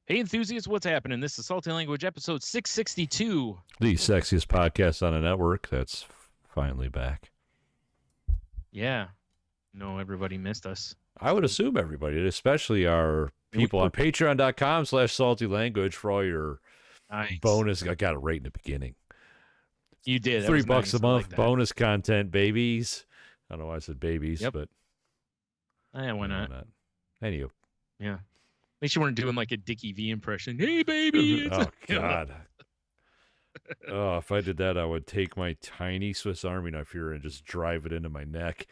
Hey, enthusiasts, what's happening? This is Salty Language episode 662. The sexiest podcast on the network that's finally back. Yeah. No, everybody missed us. I would assume everybody, especially our people on patreon.com/saltylanguage for all your bonus. I got it right in the beginning. You did. $3 nice. a month bonus content, babies. I don't know why I said babies, but why not? Anywho. Yeah. At least you weren't doing like a Dickie V impression. Hey, baby. Oh, God. Oh, if I did that, I would take my tiny Swiss Army knife here and just drive it into my neck.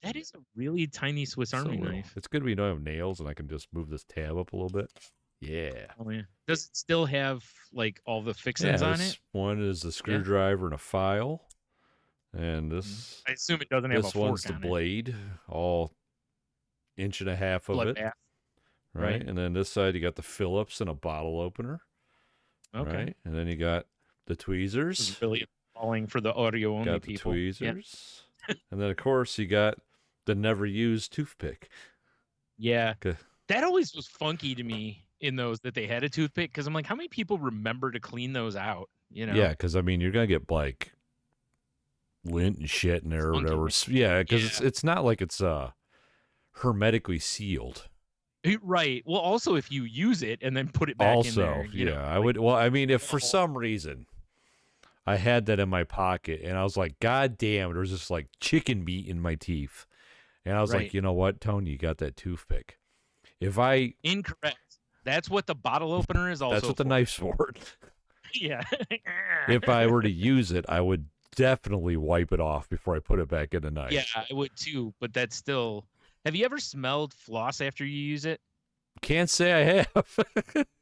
That is a really tiny Swiss Army knife. It's good we don't have nails and I can just move this tab up a little bit. Yeah. Oh, yeah. Does it still have like all the fixings on it? One is a screwdriver and a file. And this, I assume it doesn't have a fork on it. This one's the blade, all 1.5 inches of it. Bath. Right. And then this side, you got the Phillips and a bottle opener. Okay. Right? And then you got the tweezers. This is really falling for the audio only people. The tweezers. Yeah. And then, of course, you got the never used toothpick. Yeah. That always was funky to me in those that they had a toothpick, because I'm like, how many people remember to clean those out? You know? Yeah, because I mean, you're gonna get like lint and shit in there or whatever. Yeah, because it's not like it's hermetically sealed. Right. Well, also if you use it and then put it back in there. I would. Well, I mean, if for some reason I had that in my pocket and I was like, God damn, there was just like chicken meat in my teeth. And I was like, you know what, Tony, you got that toothpick. Incorrect. That's what the bottle opener is also That's what the knife's for. Yeah. If I were to use it, I would definitely wipe it off before I put it back in the knife. Yeah, I would too, but that's still... Have you ever smelled floss after you use it? Can't say I have.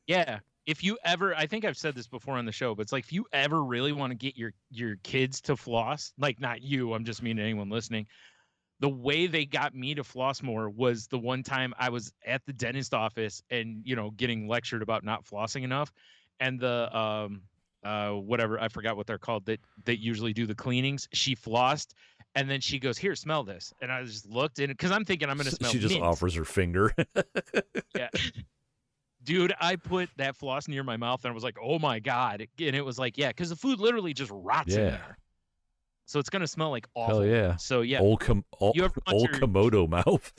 Yeah. If you ever, I think I've said this before on the show, but it's like if you ever really want to get your kids to floss, like not you, I'm just meaning anyone listening, the way they got me to floss more was the one time I was at the dentist office and, getting lectured about not flossing enough. And the, whatever, I forgot what they're called, that usually do the cleanings. She flossed. And then she goes, here, smell this. And I just looked in, because I'm thinking I'm going to smell She just mint. offers her finger. Yeah. Dude, I put that floss near my mouth and I was like, oh my God. And it was like, yeah, because the food literally just rots in there. So it's going to smell like awful. Hell yeah. So yeah. Old Komodo mouth.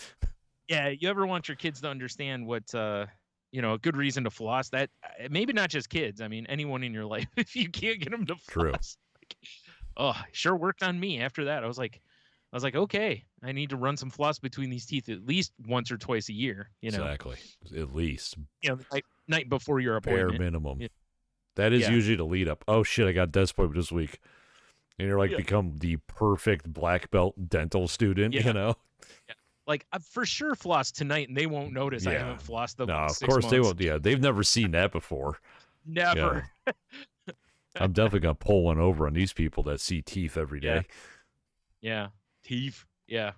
Yeah. You ever want your kids to understand what, a good reason to floss? That maybe not just kids. I mean, anyone in your life, if you can't get them to floss. True. Oh, sure worked on me after that. I was like, okay, I need to run some floss between these teeth at least once or twice a year. Exactly, at least. The night before your appointment. Bare minimum. Yeah. That is usually the lead up. Oh shit, I got desk appointment this week, and you're like become the perfect black belt dental student. Yeah. Like for sure floss tonight, and they won't notice I haven't flossed them. No, of course they won't. Yeah, they've never seen that before. Never. Yeah. I'm definitely going to pull one over on these people that see teeth every day. Yeah. Teeth. Yeah.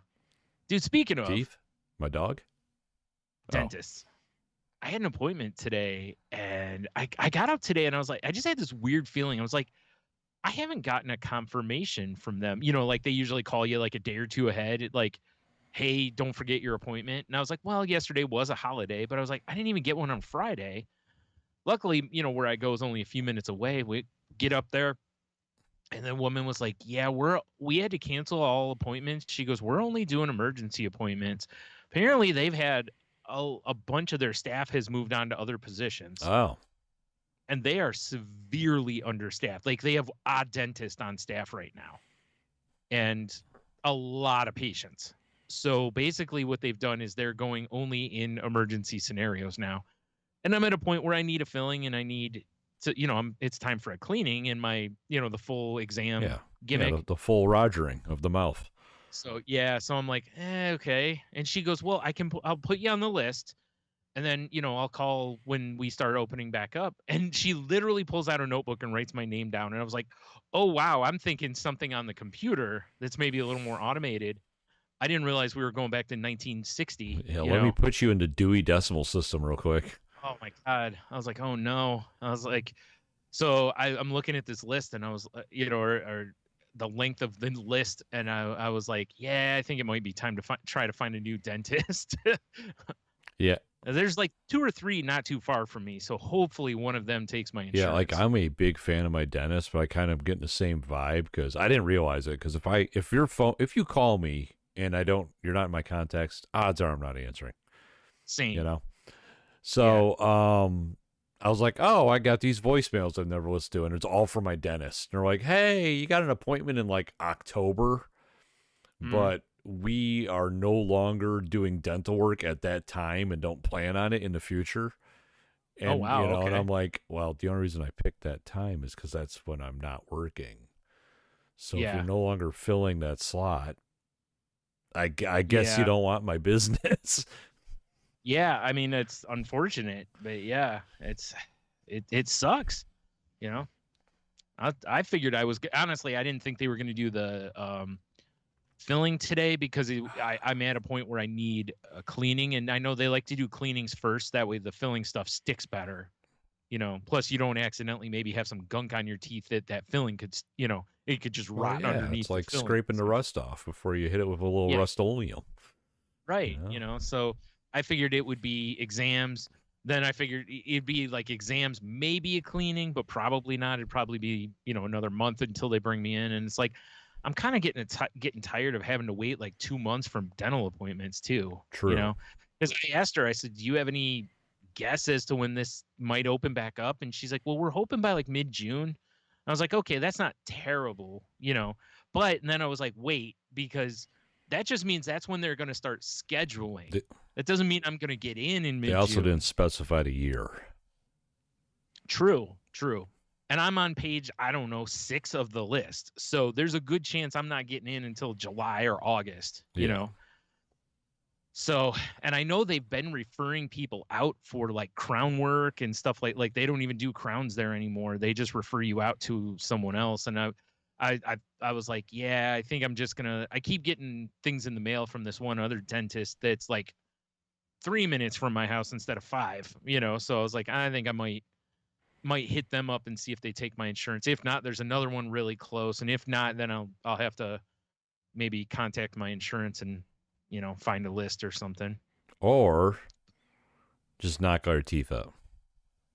Dude, speaking of... Teeth? My dog? Dentists. I had an appointment today, and I got up today, and I was like, I just had this weird feeling. I was like, I haven't gotten a confirmation from them. Like they usually call you like a day or two ahead. Like, hey, don't forget your appointment. And I was like, well, yesterday was a holiday, but I was like, I didn't even get one on Friday. Luckily, where I go is only a few minutes away. We get up there, and the woman was like, yeah, we had to cancel all appointments. She goes, we're only doing emergency appointments. Apparently, they've had a bunch of their staff has moved on to other positions. Oh. And they are severely understaffed. Like, they have a dentist on staff right now and a lot of patients. So basically what they've done is they're going only in emergency scenarios now. And I'm at a point where I need a filling and I need to, it's time for a cleaning and my, the full exam gimmick. Yeah, the full Rogering of the mouth. So, so I'm like, okay. And she goes, well, I'll put you on the list. And then, I'll call when we start opening back up. And she literally pulls out a notebook and writes my name down. And I was like, oh, wow, I'm thinking something on the computer that's maybe a little more automated. I didn't realize we were going back to 1960. Yeah, let me put you into Dewey Decimal System real quick. Oh my God. I was like, oh no. I was like, so I'm looking at this list and I was, or the length of the list. And I was like, yeah, I think it might be time to try to find a new dentist. Yeah. There's like 2 or 3 not too far from me, so hopefully one of them takes my insurance. Yeah, like I'm a big fan of my dentist, but I kind of getting the same vibe because I didn't realize it. Because if you call me and you're not in my contacts, odds are I'm not answering. Same. You know. So I was like, oh, I got these voicemails I've never listened to, and it's all from my dentist. And they're like, hey, you got an appointment in like October, but we are no longer doing dental work at that time and don't plan on it in the future. And, oh, wow. Okay. And I'm like, well, the only reason I picked that time is because that's when I'm not working. So if you're no longer filling that slot, I guess you don't want my business. Yeah, I mean, it's unfortunate, but yeah, it sucks, you know. I figured honestly, I didn't think they were going to do the filling today because I'm at a point where I need a cleaning, and I know they like to do cleanings first. That way the filling stuff sticks better, you know. Plus you don't accidentally maybe have some gunk on your teeth that filling could, you know, it could just rot underneath. It's like scraping the rust off before you hit it with a little Rust-Oleum. Right, you know, so I figured it would be exams. Then I figured it'd be like exams, maybe a cleaning, but probably not. It'd probably be, you know, another month until they bring me in. And it's like, I'm kind of getting tired of having to wait like 2 months from dental appointments too. True. You know, because I asked her, I said, do you have any guess as to when this might open back up? And she's like, well, we're hoping by like mid-June. I was like, okay, that's not terrible, you know. But and then I was like, wait, because that just means that's when they're going to start scheduling. That doesn't mean I'm going to get in mid-June. They also didn't specify the year. True. And I'm on page, I don't know, 6 of the list. So there's a good chance I'm not getting in until July or August, you know? So, and I know they've been referring people out for like crown work and stuff like they don't even do crowns there anymore. They just refer you out to someone else. And I was like, yeah, I think I'm just I keep getting things in the mail from this one other dentist that's like 3 minutes from my house instead of 5, you know? So I was like, I think I might hit them up and see if they take my insurance. If not, there's another one really close. And if not, then I'll have to maybe contact my insurance and, you know, find a list or something. Or just knock our teeth out.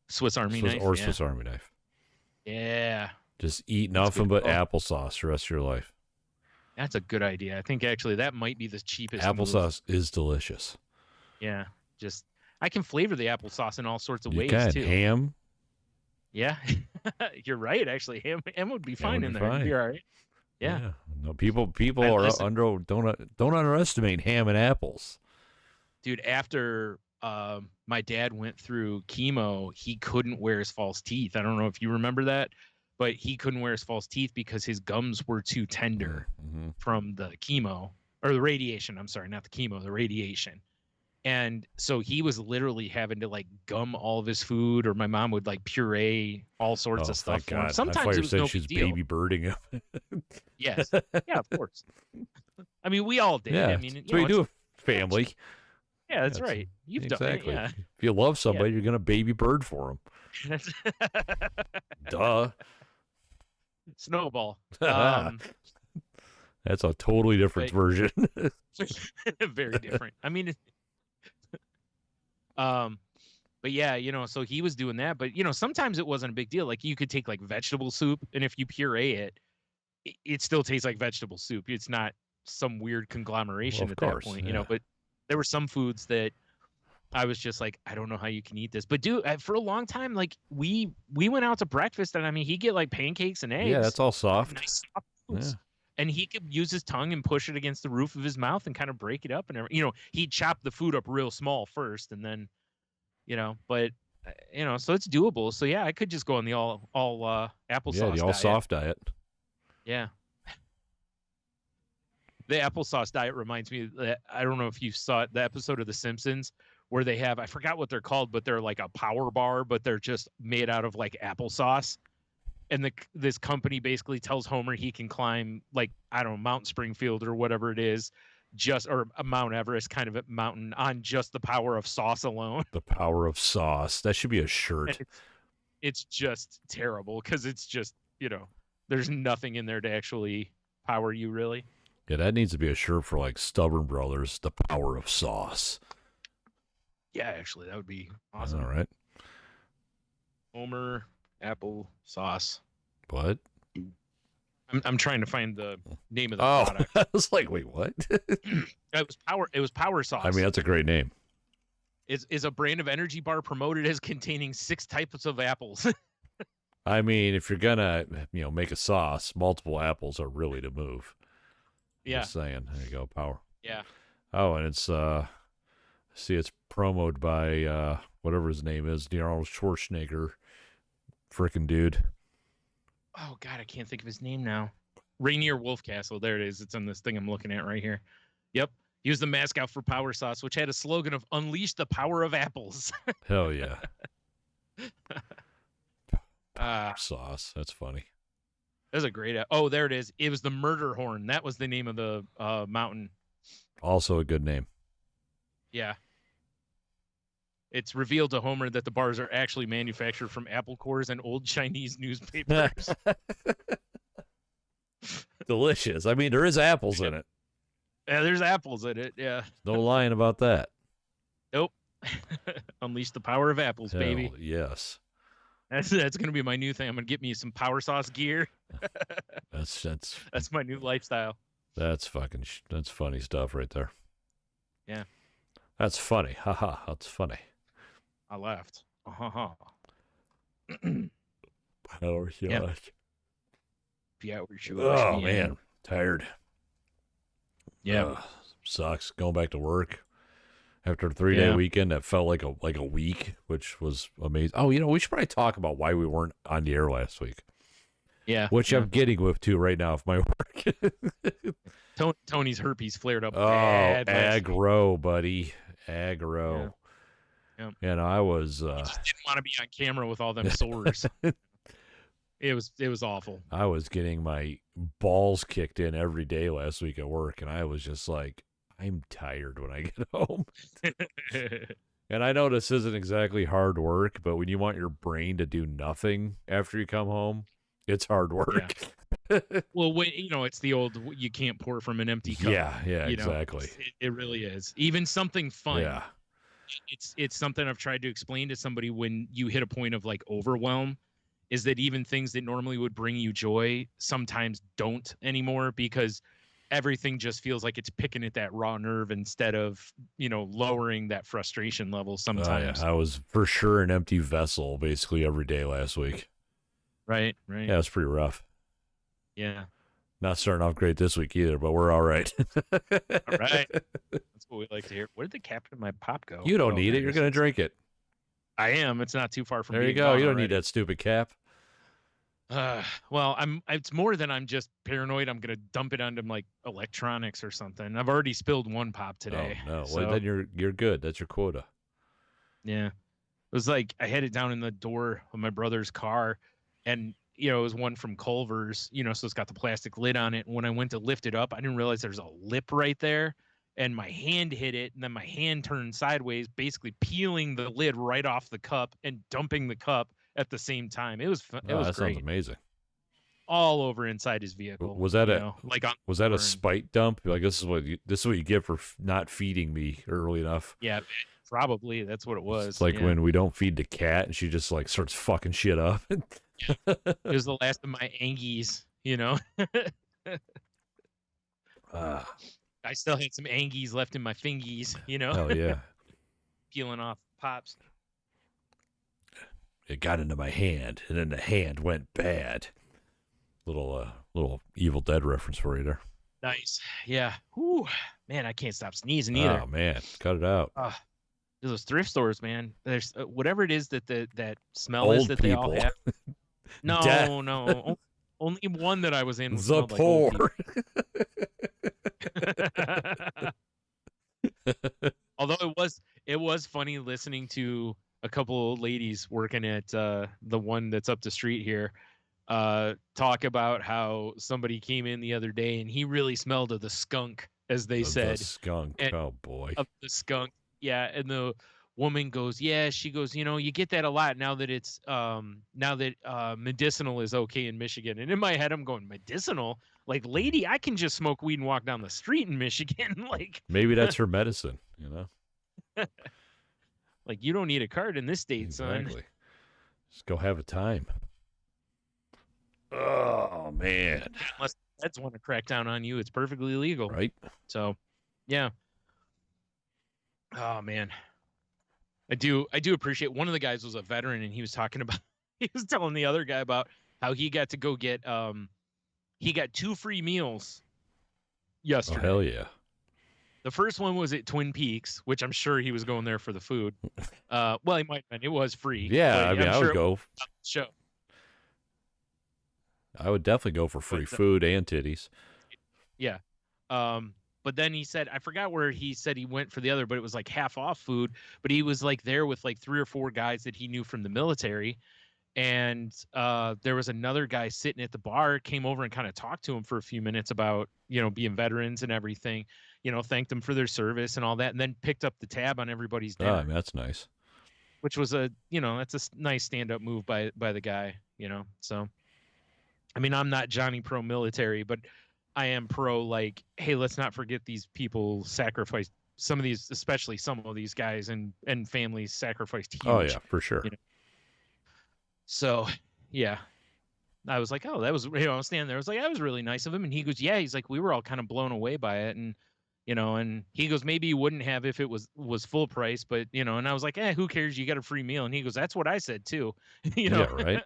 Swiss Army knife. Swiss Army knife. Yeah. Just eat nothing but applesauce the rest of your life. That's a good idea. I think actually that might be the cheapest. Applesauce is delicious. Yeah. Just, I can flavor the applesauce in all sorts of ways too. Ham. Yeah. You're right. Actually, ham would be fine in there. It'd be all right. Yeah. No, people don't underestimate ham and apples. Dude, after my dad went through chemo, he couldn't wear his false teeth. I don't know if you remember that, but he couldn't wear his false teeth because his gums were too tender from the chemo or the radiation. I'm sorry, not the chemo, the radiation. And so he was literally having to like gum all of his food, or my mom would like puree all sorts of stuff for him. Sometimes it was no big deal. Baby birding him. Yes. Yeah, of course. I mean, we all did. Yeah, I mean, that's what you do with family. Yeah, that's right. You've done it. Yeah. If you love somebody, you're going to baby bird for them. Duh. Snowball. That's a totally different version. Very different. I mean, but yeah, you know, so he was doing that, but you know, sometimes it wasn't a big deal. Like you could take like vegetable soup, and if you puree it, it still tastes like vegetable soup. It's not some weird conglomeration at that point, you know. But there were some foods that I was just like, I don't know how you can eat this. But dude, for a long time, like we went out to breakfast, and I mean, he'd get like pancakes and eggs. Yeah, that's all soft. Nice soft foods. And he could use his tongue and push it against the roof of his mouth and kind of break it up. And, you know, he'd chop the food up real small first, and then, you know, but, you know, so it's doable. So, yeah, I could just go on the all applesauce diet. The all soft diet. Yeah. The applesauce diet reminds me that, I don't know if you saw it, the episode of The Simpsons where they have, I forgot what they're called, but they're like a power bar, but they're just made out of like applesauce. And this company basically tells Homer he can climb, like, I don't know, Mount Springfield or whatever it is, or a Mount Everest kind of a mountain on just the power of sauce alone. The power of sauce. That should be a shirt. It's just terrible because it's just, you know, there's nothing in there to actually power you, really. Yeah, that needs to be a shirt for like Stubborn Brothers, the power of sauce. Yeah, actually, that would be awesome. All right. Homer apple sauce. What? I'm trying to find the name of the Oh, product. I was like, wait, what? It was Power Sauce. I mean, that's a great name. Is a brand of energy bar promoted as containing 6 types of apples. I mean, if you're gonna, make a sauce, multiple apples are really to move. Yeah. Just saying. There you go, Power. Yeah. Oh, and it's it's promoted by whatever his name is, Arnold Schwarzenegger, frickin' dude. Oh God, I can't think of his name now. Rainier Wolfcastle. There it is. It's on this thing I'm looking at right here. Yep. He was the mascot for Power Sauce, which had a slogan of "Unleash the power of apples." Hell yeah. Sauce. That's funny. That's a great. Oh, there it is. It was the Murder Horn. That was the name of the mountain. Also a good name. Yeah. It's revealed to Homer that the bars are actually manufactured from apple cores and old Chinese newspapers. Delicious. I mean, there is apples in it. Yeah, there's apples in it. Yeah. No lying about that. Nope. Unleash the power of apples, Hell, baby. Yes. That's gonna be my new thing. I'm gonna get me some Power Sauce gear. That's my new lifestyle. That's that's funny stuff right there. Yeah. That's funny. Haha. That's funny. I laughed. Power sauce. Yeah, we're sure. Oh man, tired. Yeah, sucks. Going back to work after a 3-day weekend that felt like a week, which was amazing. Oh, we should probably talk about why we weren't on the air last week. Yeah, which I'm getting with too right now with my work. Tony's herpes flared up. Oh, aggro, buddy, aggro. Yeah. I was. I just didn't want to be on camera with all them sores. It was awful. I was getting my balls kicked in every day last week at work, and I was just like, I'm tired when I get home. And I know this isn't exactly hard work, but when you want your brain to do nothing after you come home, it's hard work. Yeah. Well, it's the old you can't pour from an empty cup. Yeah, exactly. It really is. Even something fun. Yeah. It's something I've tried to explain to somebody when you hit a point of like overwhelm, is that even things that normally would bring you joy sometimes don't anymore because everything just feels like it's picking at that raw nerve instead of, lowering that frustration level sometimes. I was for sure an empty vessel basically every day last week. Right. Yeah, it's pretty rough. Yeah. Not starting off great this week either, but we're all right. All right. That's what we like to hear. Where did the cap in my pop go? You don't need it. You're going to drink it. I am. It's not too far from there you go. You don't need that stupid cap. Well, it's more than I'm just paranoid. I'm going to dump it onto like electronics or something. I've already spilled one pop today. Oh, no. So, well, then you're good. That's your quota. Yeah. It was like I had it down in the door of my brother's car, and it was one from Culver's, so it's got the plastic lid on it. And when I went to lift it up, I didn't realize there's a lip right there, and my hand hit it, and then my hand turned sideways, basically peeling the lid right off the cup and dumping the cup at the same time. It was fun. It was that great. Sounds amazing. All over inside his vehicle. Was that a spite dump? Like this is what you get for not feeding me early enough. Yeah, probably that's what it was. It's like when we don't feed the cat and she just like starts fucking shit up. It was the last of my Angies, I still had some Angies left in my fingies, Oh yeah. Peeling off pops. It got into my hand, and then the hand went bad. Little Evil Dead reference for you there. Nice. Yeah. Whew. Man, I can't stop sneezing either. Oh man, cut it out. Those thrift stores, man. There's whatever it is that smell old is that people. they all have. No. Only one that I was in. The poor. Although it was funny listening to a couple of ladies working at the one that's up the street here talk about how somebody came in the other day and he really smelled of the skunk, as they said. The skunk. Oh boy. Of the skunk. Yeah, and the woman goes, yeah, she goes, you get that a lot now that it's medicinal is okay in Michigan. And in my head I'm going, medicinal? Like, lady, I can just smoke weed and walk down the street in Michigan. Like, maybe that's her medicine, Like, you don't need a card in this state, son. Exactly. Just go have a time. Oh man. Unless the feds want to crack down on you, it's perfectly legal. Right. So, yeah. Oh man. I do appreciate, one of the guys was a veteran, and he was talking about, he was telling the other guy about how he got to go get he got 2 free meals yesterday. Oh hell yeah. The first one was at Twin Peaks, which I'm sure he was going there for the food. Well, he might have been. It was free. Yeah, I mean, I would go. Show. I would definitely go for free food and titties. Yeah. But then he said, I forgot where he said he went for the other, but it was like half off food. But he was like there with like 3 or 4 guys that he knew from the military. And there was another guy sitting at the bar, came over and kind of talked to him for a few minutes about, being veterans and everything, thanked them for their service and all that, and then picked up the tab on everybody's dinner. Oh, I mean, that's nice. Which was that's a nice stand-up move by the guy, So, I mean, I'm not Johnny pro military, but I am pro, like, hey, let's not forget these people sacrificed, especially some of these guys and families sacrificed huge. Oh yeah, for sure. So, yeah, I was like, oh, that was, I was standing there. I was like, that was really nice of him. And he goes, yeah, he's like, we were all kind of blown away by it. And, and he goes, maybe you wouldn't have if it was full price, but, and I was like, who cares? You got a free meal. And he goes, that's what I said too. Yeah, right.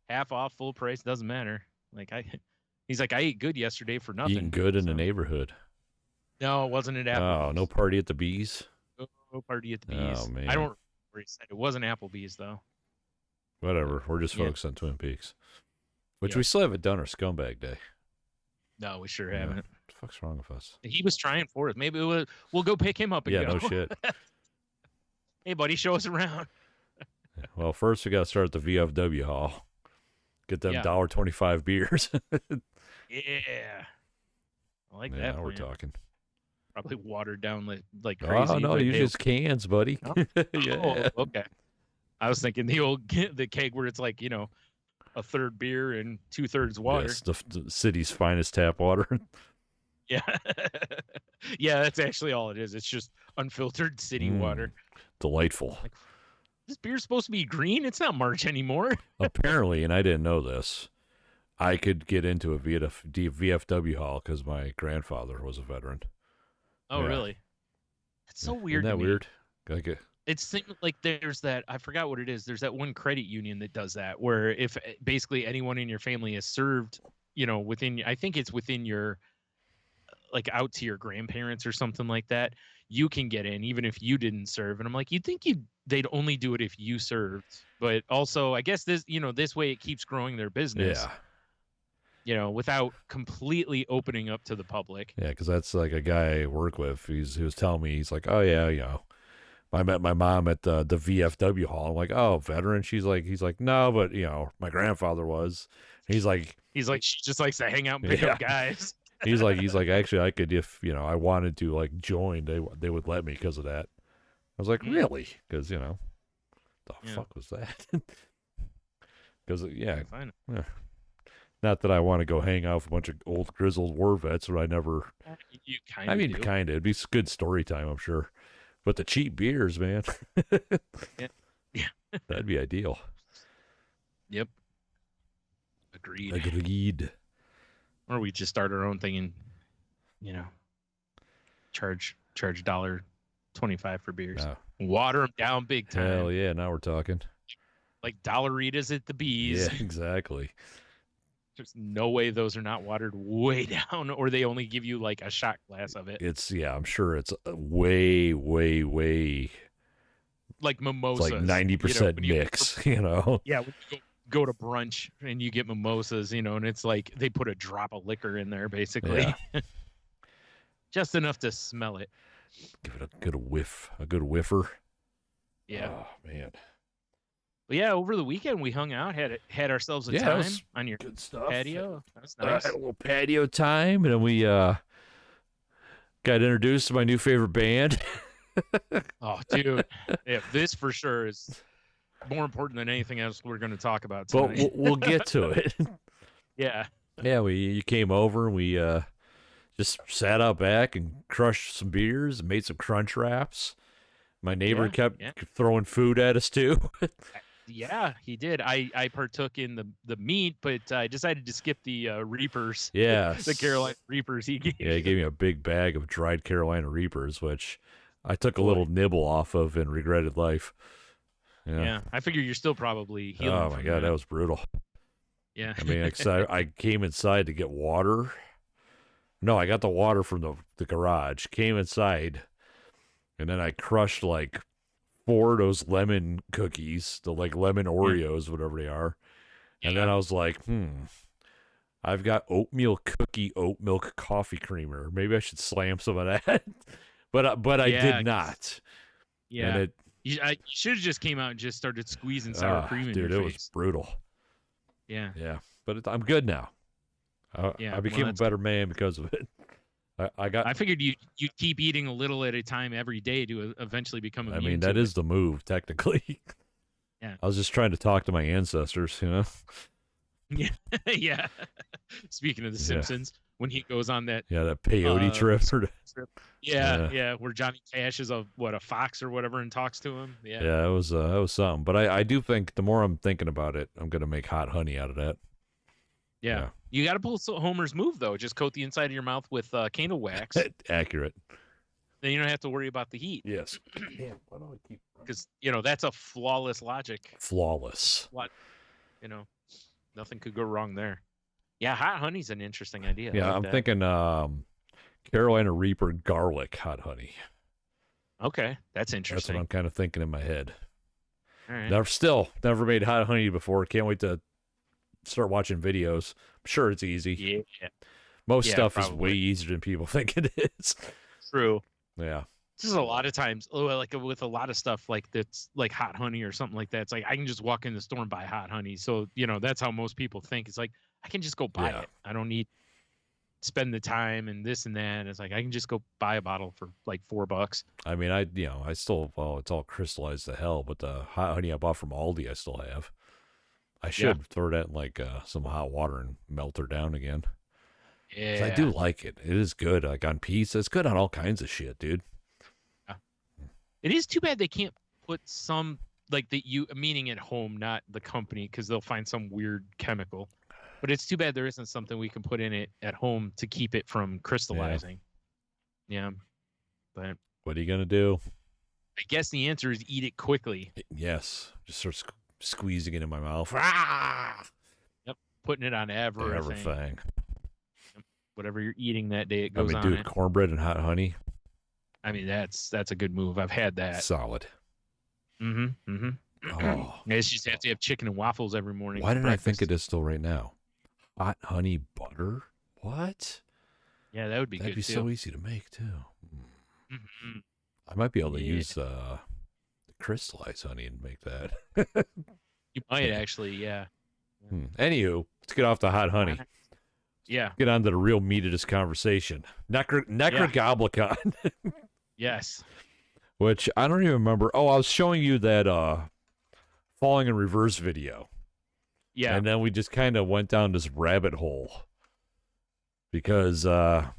Half off, full price, doesn't matter. Like, he's like, I ate good yesterday for nothing. Eating good in the neighborhood. No, it wasn't at Applebee's. Oh, no party at the Bees? No party at the Bees. Oh, man. I don't remember what he said. It wasn't Applebee's, though. Whatever. We're just focused on Twin Peaks. Which we still haven't done our scumbag day. No, we sure haven't. What the fuck's wrong with us? He was trying for it. Maybe we'll go pick him up and go. No shit. Hey, buddy, show us around. Well, first we got to start at the VFW hall. Get them $1.25 beers. Yeah. I like that. Yeah, we're talking. Probably watered down like crazy. Oh, no, you just cans, buddy. Oh? Yeah. Oh, okay. I was thinking the keg where it's like, a third beer and 2/3 water. Yes, the city's finest tap water. Yeah. Yeah, that's actually all it is. It's just unfiltered city water. Delightful. Like, this beer's supposed to be green? It's not March anymore. Apparently, and I didn't know this, I could get into a VFW hall because my grandfather was a veteran. Oh, yeah. Really? It's so weird. Isn't that weird? Like it's like there's that, I forgot what it is. There's that one credit union that does that, where if basically anyone in your family has served, within, I think it's within your, like out to your grandparents or something like that, you can get in even if you didn't serve. And I'm like, you'd think they'd only do it if you served. But also, I guess this, this way it keeps growing their business. Yeah. Without completely opening up to the public. Yeah, because that's like a guy I work with. He was telling me, he's like, oh yeah, I met my mom at the VFW hall. I'm like, oh, veteran? He's like, no, but my grandfather was. He's like, she just likes to hang out and pick up guys. he's like, actually, I could, if I wanted to like join, they would let me because of that. I was like, really? Because the fuck was that? Because yeah. Not that I want to go hang out with a bunch of old grizzled war vets, or I never. You kind of. Kind of. It'd be good story time, I'm sure. But the cheap beers, man. Yeah. That'd be ideal. Yep. Agreed. Or we just start our own thing and, charge $1.25 for beers. Water them down big time. Hell yeah! Now we're talking. Like Dollaritas at the Bees. Yeah, exactly. There's no way those are not watered way down, or they only give you like a shot glass of it. I'm sure it's way like mimosas. It's like 90% mix, Yeah, when you go to brunch and you get mimosas, and it's like they put a drop of liquor in there, basically. Yeah. Just enough to smell it. Give it a good whiff, a good whiffer. Yeah. Oh, man. But yeah, over the weekend we hung out, had ourselves a time on your good stuff. Patio. That's nice. Had a little patio time, and then we got introduced to my new favorite band. Oh, dude! Yeah, this for sure is more important than anything else we're going to talk about tonight. But we'll get to it. Yeah. Yeah, you came over and we just sat out back and crushed some beers and made some crunch wraps. My neighbor kept throwing food at us too. Yeah, he did. I partook in the meat, but I decided to skip the Reapers. Yeah, the Carolina Reapers he gave. Yeah, he gave me a big bag of dried Carolina Reapers, which I took a little nibble off of and regretted life. Yeah, I figure you're still probably healing. Oh my god, that was brutal. Yeah, I mean, I came inside to get water. No, I got the water from the garage. Came inside, and then I crushed like 4 of those lemon cookies, the like lemon Oreos, whatever they are. And then I was like, I've got oatmeal cookie oat milk coffee creamer. Maybe I should slam some of that. but I did not. Yeah. And you should have just came out and just started squeezing sour cream in your face. Dude, it was brutal. Yeah. Yeah. But I'm good now. I became a better man because of it. I figured you'd keep eating a little at a time every day to eventually become immune. I mean, that is the move, technically. Yeah. I was just trying to talk to my ancestors, you know? Yeah. Yeah. Speaking of The Simpsons, when he goes on that that peyote trip. Yeah, where Johnny Cash is a fox or whatever and talks to him. Yeah. Yeah, that was something. But I do think the more I'm thinking about it, I'm gonna make hot honey out of that. Yeah. You got to pull Homer's move though. Just coat the inside of your mouth with candle wax. Accurate. Then you don't have to worry about the heat. Yes. Damn, why don't I keep? Because that's a flawless logic. Flawless. What? Nothing could go wrong there. Yeah, hot honey's an interesting idea. Yeah, I'm thinking Carolina Reaper garlic hot honey. Okay, that's interesting. That's what I'm kind of thinking in my head. All right. Never made hot honey before. Can't wait to start watching videos. I'm sure it's easy. Yeah. Most stuff is way easier than people think it is. True. Yeah. This is a lot of times, like with a lot of stuff like that's like hot honey or something like that. It's like I can just walk in the store and buy hot honey. So that's how most people think. It's like I can just go buy it. I don't need to spend the time and this and that. It's like I can just go buy a bottle for like $4. I mean, I still it's all crystallized to hell, but the hot honey I bought from Aldi I still have. I should throw that in like some hot water and melt her down again. Yeah, I do like it. It is good. Like on pizza, it's good on all kinds of shit, dude. It is too bad they can't put some like meaning at home, not the company, because they'll find some weird chemical. But it's too bad there isn't something we can put in it at home to keep it from crystallizing. Yeah. But what are you gonna do? I guess the answer is eat it quickly. Yes, just start squeezing it in my mouth. Yep, putting it on everything. Whatever you're eating that day, it goes on. Dude, cornbread and hot honey. I mean, that's a good move. I've had that. Solid. Mm-hmm. Oh. I just have to have chicken and waffles every morning. Why didn't I think of this still right now? Hot honey butter? What? Yeah, that would be good. That'd be so easy to make too. Mm-hmm. I might be able to use the crystallized honey and make that. You might actually, yeah. Anywho, let's get off the hot honey. Yeah. Get on to the real meat of this conversation. Nekrogoblikon. Yes. Which I don't even remember. Oh, I was showing you that falling in reverse video. Yeah. And then we just kind of went down this rabbit hole. Because I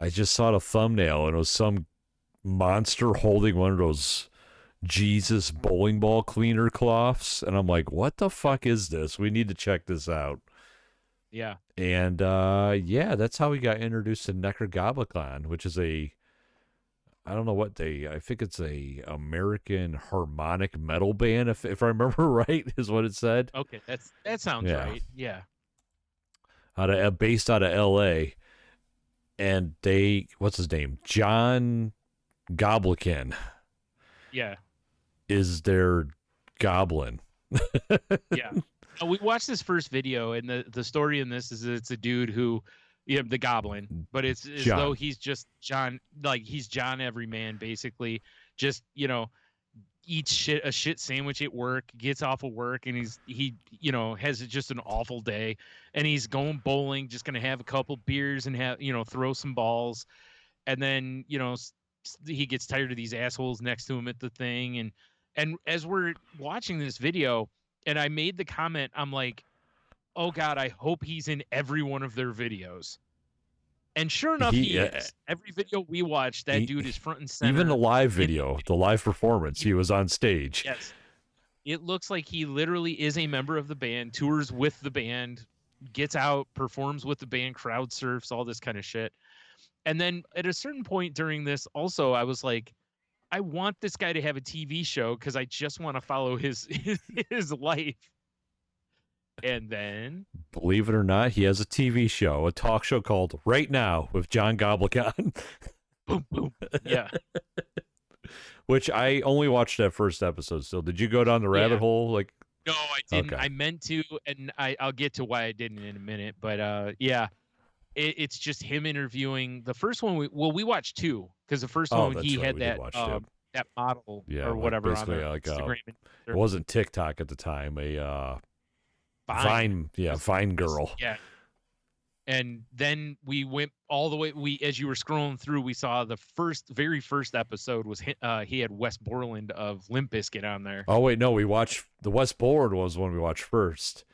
just saw the thumbnail and it was some monster holding one of those Jesus bowling ball cleaner cloths. And I'm like, what the fuck is this? We need to check this out. Yeah. And that's how we got introduced to Nekrogoblikon, which is I think it's a American harmonic metal band, if I remember right, is what it said. Okay, that sounds right. Yeah. Based out of LA. And what's his name? John Goblikin. Yeah. Is their goblin. Yeah. We watched this first video, and the story in this is it's a dude who, the goblin, but it's as though he's just John, like he's John Everyman, basically. Just eats a shit sandwich at work, gets off of work, and he has just an awful day, and he's going bowling, just gonna have a couple beers and have throw some balls, and then he gets tired of these assholes next to him at the thing, and as we're watching this video. And I made the comment, I'm like, oh God, I hope he's in every one of their videos. And sure enough, he is. Every video we watch, that dude is front and center. Even the live video, the live performance, he was on stage. Yes. It looks like he literally is a member of the band, tours with the band, gets out, performs with the band, crowd surfs, all this kind of shit. And then at a certain point during this, also, I was like, I want this guy to have a TV show because I just want to follow his life. And then, believe it or not, he has a TV show, a talk show called Right Now with John Goblikon. Boom, boom. Yeah. Which I only watched that first episode still. Did you go down the rabbit hole? Like, no, I didn't. Okay. I meant to, and I'll get to why I didn't in a minute. But yeah, it's just him interviewing. The first one, we watched two because the first one he had that model or whatever on Instagram. It wasn't TikTok at the time. Vine girl. Yeah. And then we went all the way. As you were scrolling through, we saw the very first episode was he had Wes Borland of Limp Bizkit on there. Oh wait, no, we watched the Wes Borland was one we watched first,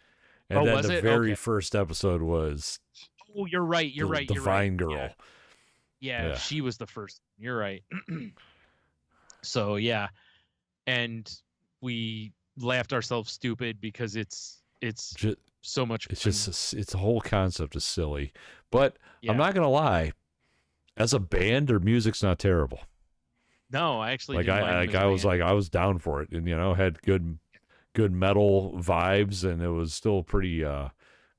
and then the very first episode was. Oh, you're right. The Vine girl. Yeah, she was the first. You're right. So yeah, and we laughed ourselves stupid because it's just so much fun. It's the whole concept is silly, but I'm not gonna lie, as a band their music's not terrible. No, I actually I was down for it, and had good metal vibes, and it was still pretty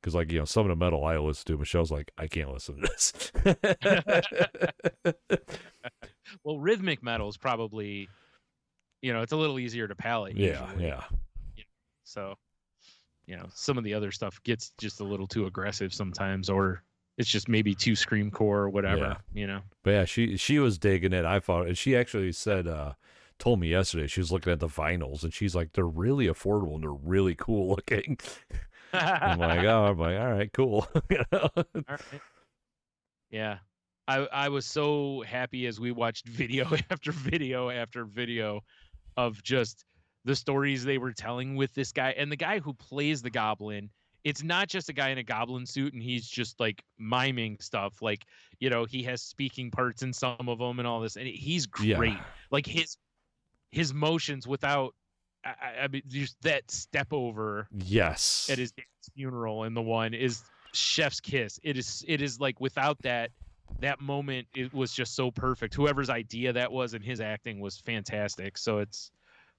because some of the metal I listen to, Michelle's like, I can't listen to this. Well, rhythmic metal is probably it's a little easier to palate usually. Yeah. So some of the other stuff gets just a little too aggressive sometimes, or it's just maybe too screamcore or whatever, But yeah, she was digging it. I thought, and she actually said, told me yesterday, she was looking at the vinyls, and she's like, they're really affordable and they're really cool looking. I'm like, all right, cool. All right. Yeah. I was so happy as we watched video after video after video of just the stories they were telling with this guy. And the guy who plays the goblin, it's not just a guy in a goblin suit and he's just like miming stuff. Like, he has speaking parts in some of them and all this. And he's great. Yeah. Like his motions without, I mean, just that step over. Yes. At his funeral and the one is chef's kiss. It is like without that moment, it was just so perfect. Whoever's idea that was and his acting was fantastic. So it's,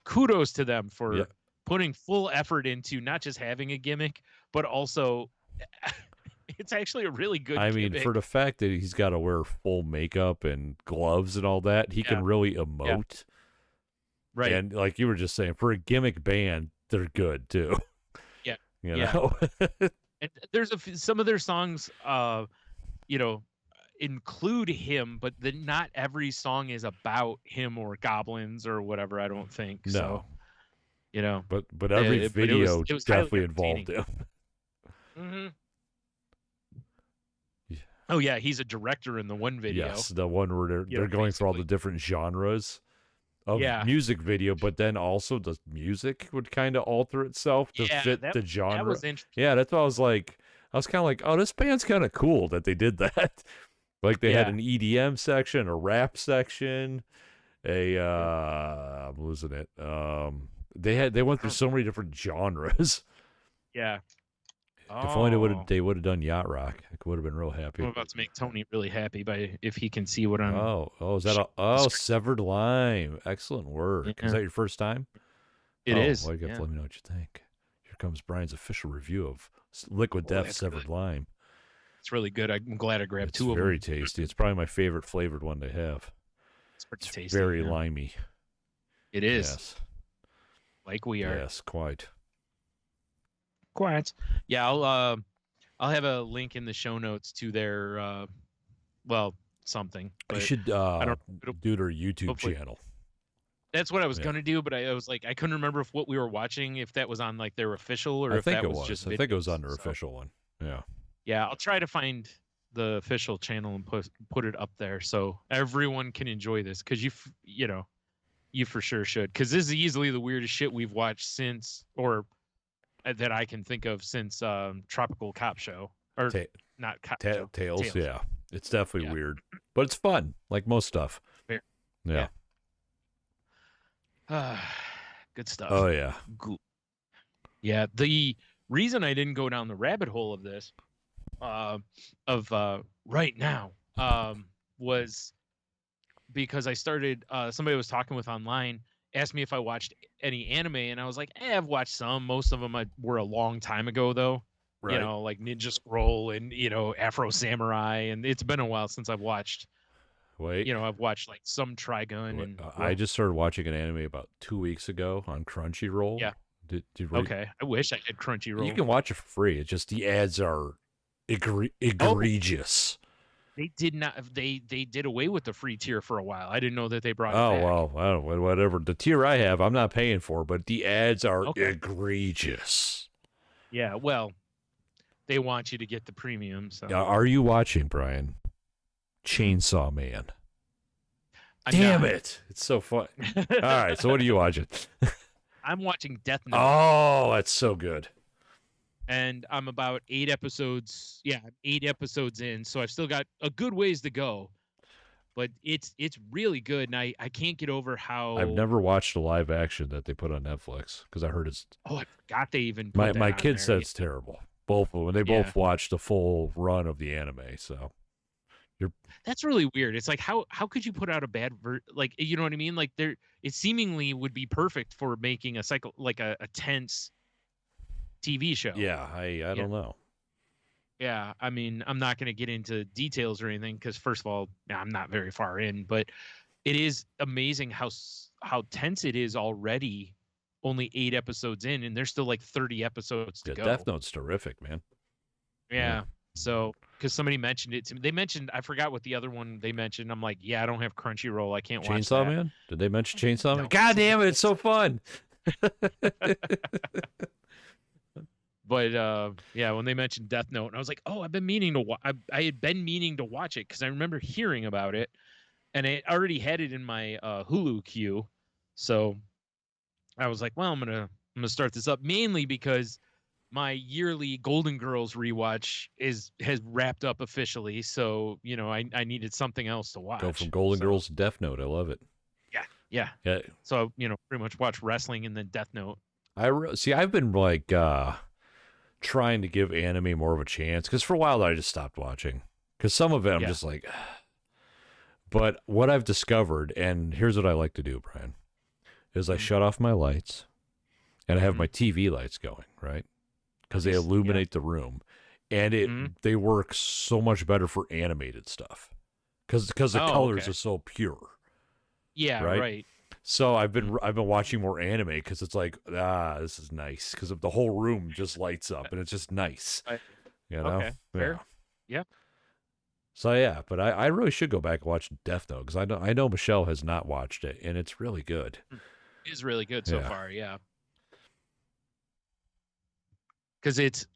kudos to them for putting full effort into not just having a gimmick, but also it's actually a really good gimmick. Mean, for the fact that he's got to wear full makeup and gloves and all that, he can really emote. Yeah. Right. And like you were just saying, for a gimmick band, they're good too. Yeah. And there's some of their songs, include him, but not every song is about him or goblins or whatever. I don't think so. But every video it was definitely involved him. Mm-hmm. Yeah. Oh yeah, he's a director in the one video. Yes, the one where they're going for all the different genres of music video, but then also the music would kind of alter itself to fit the genre. That was interesting. Yeah, that's why I was kind of like, oh, this band's kind of cool that they did that. Like they had an EDM section, a rap section, I'm losing it. They went through so many different genres. Yeah. If only they would have done yacht rock, I would have been real happy. I'm about to make Tony really happy if he can see what I'm. Is that Severed Lime? Excellent work. Yeah. Is that your first time? It is. Well, you got to let me know what you think. Here comes Brian's official review of Liquid Death Severed Lime. It's really good. I'm glad I grabbed two of them. It's very tasty. It's probably my favorite flavored one they have. It's pretty tasty. Very limey. It is. Yes. Like we are. Yes, quite. Yeah, I'll have a link in the show notes to their something. You should do their YouTube channel. That's what I was gonna do, but I was like, I couldn't remember if what we were watching, if that was on like their official or if that was just. I think it was on their official one. Yeah. Yeah, I'll try to find the official channel and put it up there so everyone can enjoy this, because you for sure should, because this is easily the weirdest shit we've watched since, or that I can think of since Tropical Cop Show, or not Cop Show. Tales. Yeah. It's definitely weird, but it's fun, like most stuff. Fair. Yeah. Good stuff. Oh yeah. Yeah. The reason I didn't go down the rabbit hole of this, right now, was because I started. Somebody I was talking with online asked me if I watched any anime, and I was like, I've watched some. Most of them were a long time ago, though. Right. You know, like Ninja Scroll and Afro Samurai, and it's been a while since I've watched. Wait. I've watched like some Trigun and. I just started watching an anime about 2 weeks ago on Crunchyroll. Yeah. Okay. I wish I had Crunchyroll. You can watch it for free. It's just the ads are egregious. They did not. They did away with the free tier for a while. I didn't know that they brought it back. Well, I don't know, whatever. The tier I have, I'm not paying for, but the ads are egregious. Yeah, well, they want you to get the premium. So. Are you watching, Brian? Chainsaw Man. Damn it! It's so fun. All right, so what are you watching? I'm watching Death Note. Oh, that's so good. And I'm about 8 episodes. Yeah, 8 episodes in, so I've still got a good ways to go. But it's really good, and I can't get over how. I've never watched a live action that they put on Netflix because I heard it's. Oh, I forgot they even. Put my that kid on said there. it's terrible. Both when they both watched the full run of the anime, so. That's really weird. It's like how could you put out a bad like, you know what I mean? Like it seemingly would be perfect for making a tense TV show. Yeah, I don't know. Yeah, I mean, I'm not going to get into details or anything because first of all, I'm not very far in, but it is amazing how tense it is already. Only 8 episodes in, and there's still like 30 episodes to go. Death Note's terrific, man. Yeah. So, because somebody mentioned it to me, they mentioned, I forgot what the other one they mentioned. I'm like, I don't have Crunchyroll. I can't watch Chainsaw that. Man? Did they mention Chainsaw Man? No. God damn it, it's so fun. But when they mentioned Death Note, and I was like, I've been meaning to I had been meaning to watch it because I remember hearing about it, and I already had it in my Hulu queue. So I was like, well, I'm gonna start this up mainly because my yearly Golden Girls rewatch has wrapped up officially, so I needed something else to watch. Go from Golden Girls to Death Note. I love it. Yeah. So pretty much watch wrestling and then Death Note. I've been like trying to give anime more of a chance because for a while I just stopped watching because some of it I'm just like. But what I've discovered, and here's what I like to do, Brian, is I shut off my lights, and I have my TV lights going, right? Because they illuminate the room, and they work so much better for animated stuff because the colors are so pure. Yeah, right. So I've been watching more anime because it's like this is nice because the whole room just lights up and it's just nice, Okay, fair. Yeah. So but I really should go back and watch Death Note because I know Michelle has not watched it and it's really good. It is really good so far, yeah. Because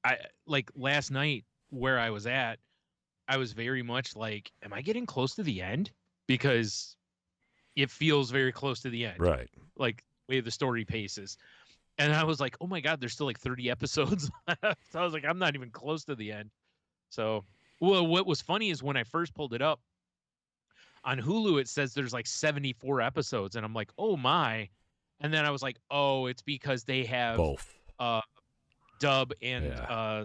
like last night where I was at, I was very much like, am I getting close to the end? Because it feels very close to the end. Right. Like the way the story paces. And I was like, oh my God, there's still like 30 episodes left. So I was like, I'm not even close to the end. So, well, what was funny is when I first pulled it up on Hulu, it says there's like 74 episodes. And I'm like, oh my. And then I was like, oh, it's because they have both. Dub and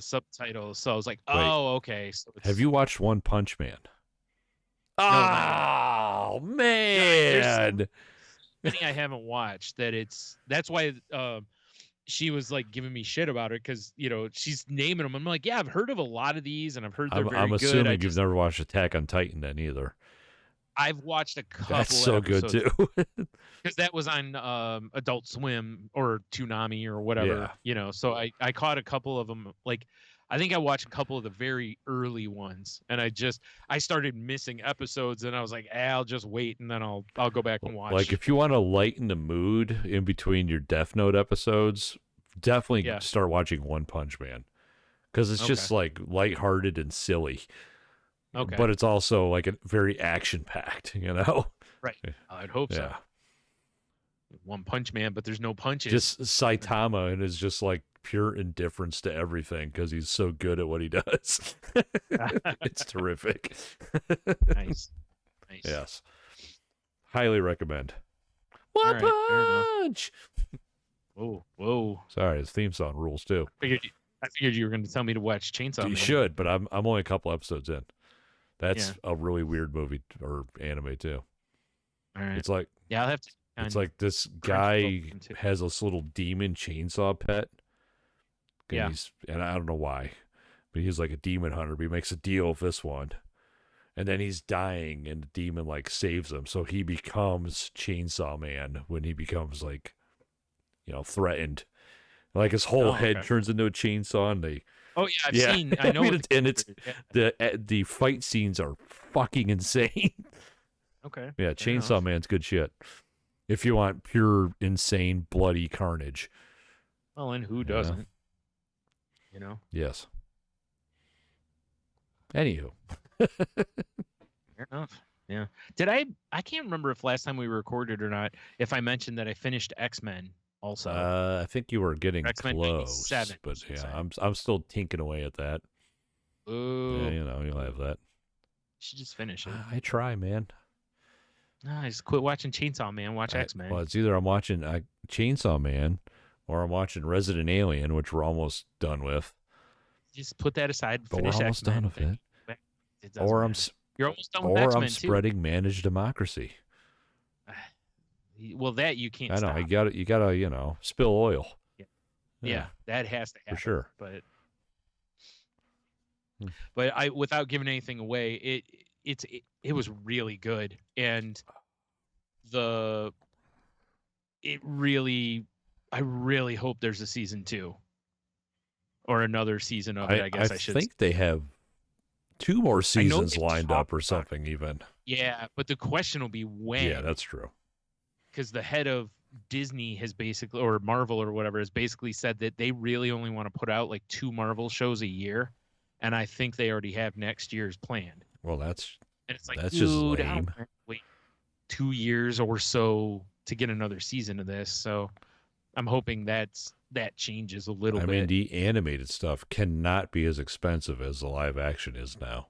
subtitles. So I was like, oh, okay. So have you watched One Punch Man? No, oh man, many I haven't watched. That's why she was like giving me shit about it because she's naming them. I'm like, I've heard of a lot of these, and I've heard they're very good. I'm assuming you've never watched Attack on Titan then either. I've watched a couple. That's so good too. Because that was on Adult Swim or Toonami or whatever, So I caught a couple of them. Like, I think I watched a couple of the very early ones, and I started missing episodes, and I was like, I'll just wait, and then I'll go back and watch. Like, if you want to lighten the mood in between your Death Note episodes, definitely start watching One Punch Man, because it's just like lighthearted and silly. Okay. But it's also like a very action packed, Right. I'd hope so. One Punch Man, but there's no punches. Just Saitama and is just like pure indifference to everything because he's so good at what he does. It's terrific. Nice. Yes. Highly recommend. All One right, Punch! Whoa. Sorry, his theme song rules too. I figured you were going to tell me to watch Chainsaw Man. You should, but I'm only a couple episodes in. That's a really weird movie or anime too. All right. It's like I'll have to. It's like this guy has this little demon chainsaw pet. And and I don't know why, but he's like a demon hunter. But he makes a deal with this one, and then he's dying, and the demon like saves him. So he becomes Chainsaw Man when he becomes like, threatened. Like his whole head turns into a chainsaw, and they. Oh yeah, I've seen. I know. The fight scenes are fucking insane. Okay. Yeah, Chainsaw Man's good shit. If you want pure, insane, bloody carnage. Well, and who doesn't? Yes. Anywho. Fair enough. Yeah. Did I can't remember if last time we recorded or not, if I mentioned that I finished X-Men also. I think you were getting X-Men close. 97, but yeah, I'm still tinking away at that. Ooh. Yeah, you'll have that. You should just finish it. I try, man. No, I just quit watching Chainsaw Man. Watch X-Men. Well, it's either I'm watching Chainsaw Man or I'm watching Resident Alien, which we're almost done with. Just put that aside. But we're almost done with it. Or you're almost done with X-Men, I'm spreading Managed Democracy. Well, that you can't. I know. Stop. You gotta, spill oil. Yeah, that has to happen. For sure. But without giving anything away, it was really good, and I really hope there's a season 2 or another season of it. I guess I should think they have 2 more seasons lined up or something even. Yeah, but the question will be when. Yeah, that's true. Because the head of Disney has basically, or Marvel or whatever, has basically said that they really only want to put out like 2 Marvel shows a year, and I think they already have next year's planned. Well, that's just lame. Wait 2 years or so to get another season of this, so I'm hoping that changes a little bit. I mean, the animated stuff cannot be as expensive as the live action is now.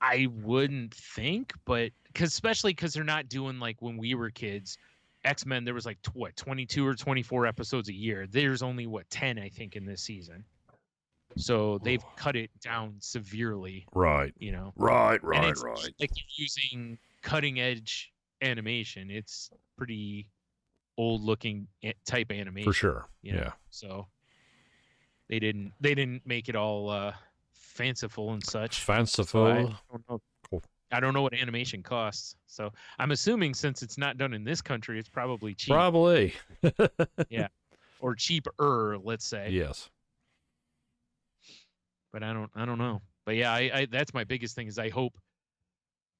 I wouldn't think, but especially because they're not doing like when we were kids. X-Men, there was like 22 or 24 episodes a year. There's only 10, I think, in this season. So they've cut it down severely. Right. Right. Like using cutting edge animation. It's pretty old looking type animation. For sure. Yeah. So they didn't make it all fanciful and such. Fanciful. So I don't know what animation costs. So I'm assuming since it's not done in this country, it's probably cheap. Probably. Yeah. Or cheaper, let's say. Yes. But I don't know. But yeah, I that's my biggest thing is I hope,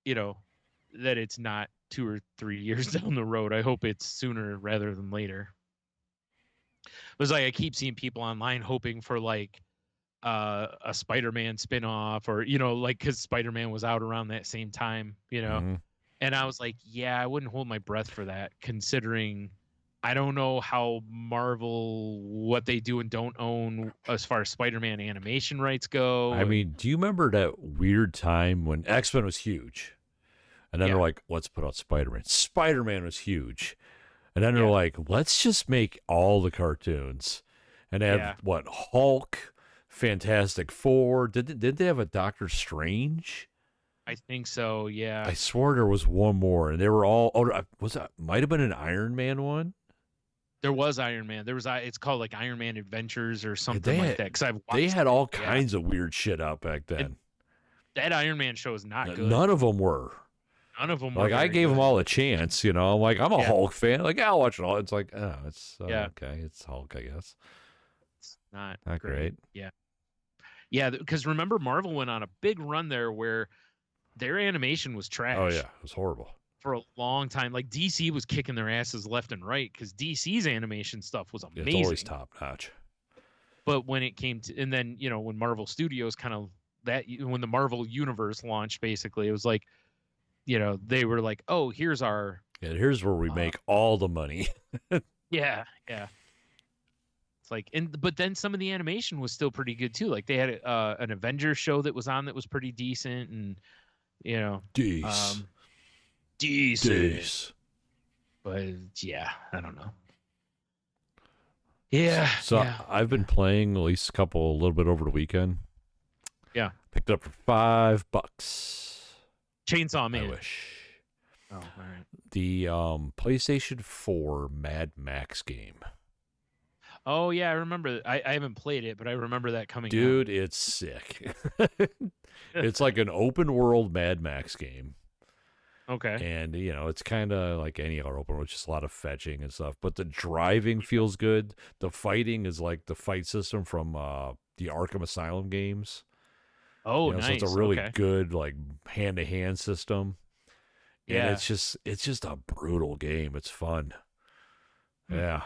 that it's not 2 or 3 years down the road. I hope it's sooner rather than later. Because I keep seeing people online hoping for like a Spider-Man spinoff or, because Spider-Man was out around that same time, Mm-hmm. And I was like, yeah, I wouldn't hold my breath for that, considering I don't know how Marvel, what they do and don't own as far as Spider-Man animation rights go. I mean, do you remember that weird time when X-Men was huge? And then they're like, let's put out Spider-Man. Spider-Man was huge. And then they're like, let's just make all the cartoons. And have, Hulk, Fantastic Four. Did they have a Doctor Strange? I think so, yeah. I swore there was one more. And they were all, might have been an Iron Man one? There was Iron Man. It's called like Iron Man Adventures or something like that. Because they had all kinds of weird shit out back then. That Iron Man show is not good. None of them were. None of them were. Like, I gave them all a chance, I'm like, I'm a Hulk fan. Like, I'll watch it all. It's like, oh, it's okay. It's Hulk, I guess. It's not great. Yeah. Yeah, because remember, Marvel went on a big run there where their animation was trash. Oh, yeah. It was horrible. For a long time. Like, DC was kicking their asses left and right because DC's animation stuff was amazing. It's always top notch. But when it came to, and then, when Marvel Studios when the Marvel Universe launched, basically, it was like, they were like, oh, here's our... Yeah, here's where we make all the money. Yeah. It's like, but then some of the animation was still pretty good too. Like they had an Avengers show that was on that was pretty decent, and decent. But yeah, I don't know. Yeah. So I've been playing at least a little bit over the weekend. Yeah. Picked up for $5. Chainsaw Man. I wish. Oh, all right. The PlayStation 4 Mad Max game. Oh yeah, I remember. I haven't played it, but I remember that coming out. Dude, it's sick. It's like an open world Mad Max game. Okay. And, it's kind of like any other open world, just a lot of fetching and stuff. But the driving feels good. The fighting is like the fight system from the Arkham Asylum games. Oh, nice. So it's a really good, like, hand-to-hand system. And yeah. it's just a brutal game. It's fun. Yeah.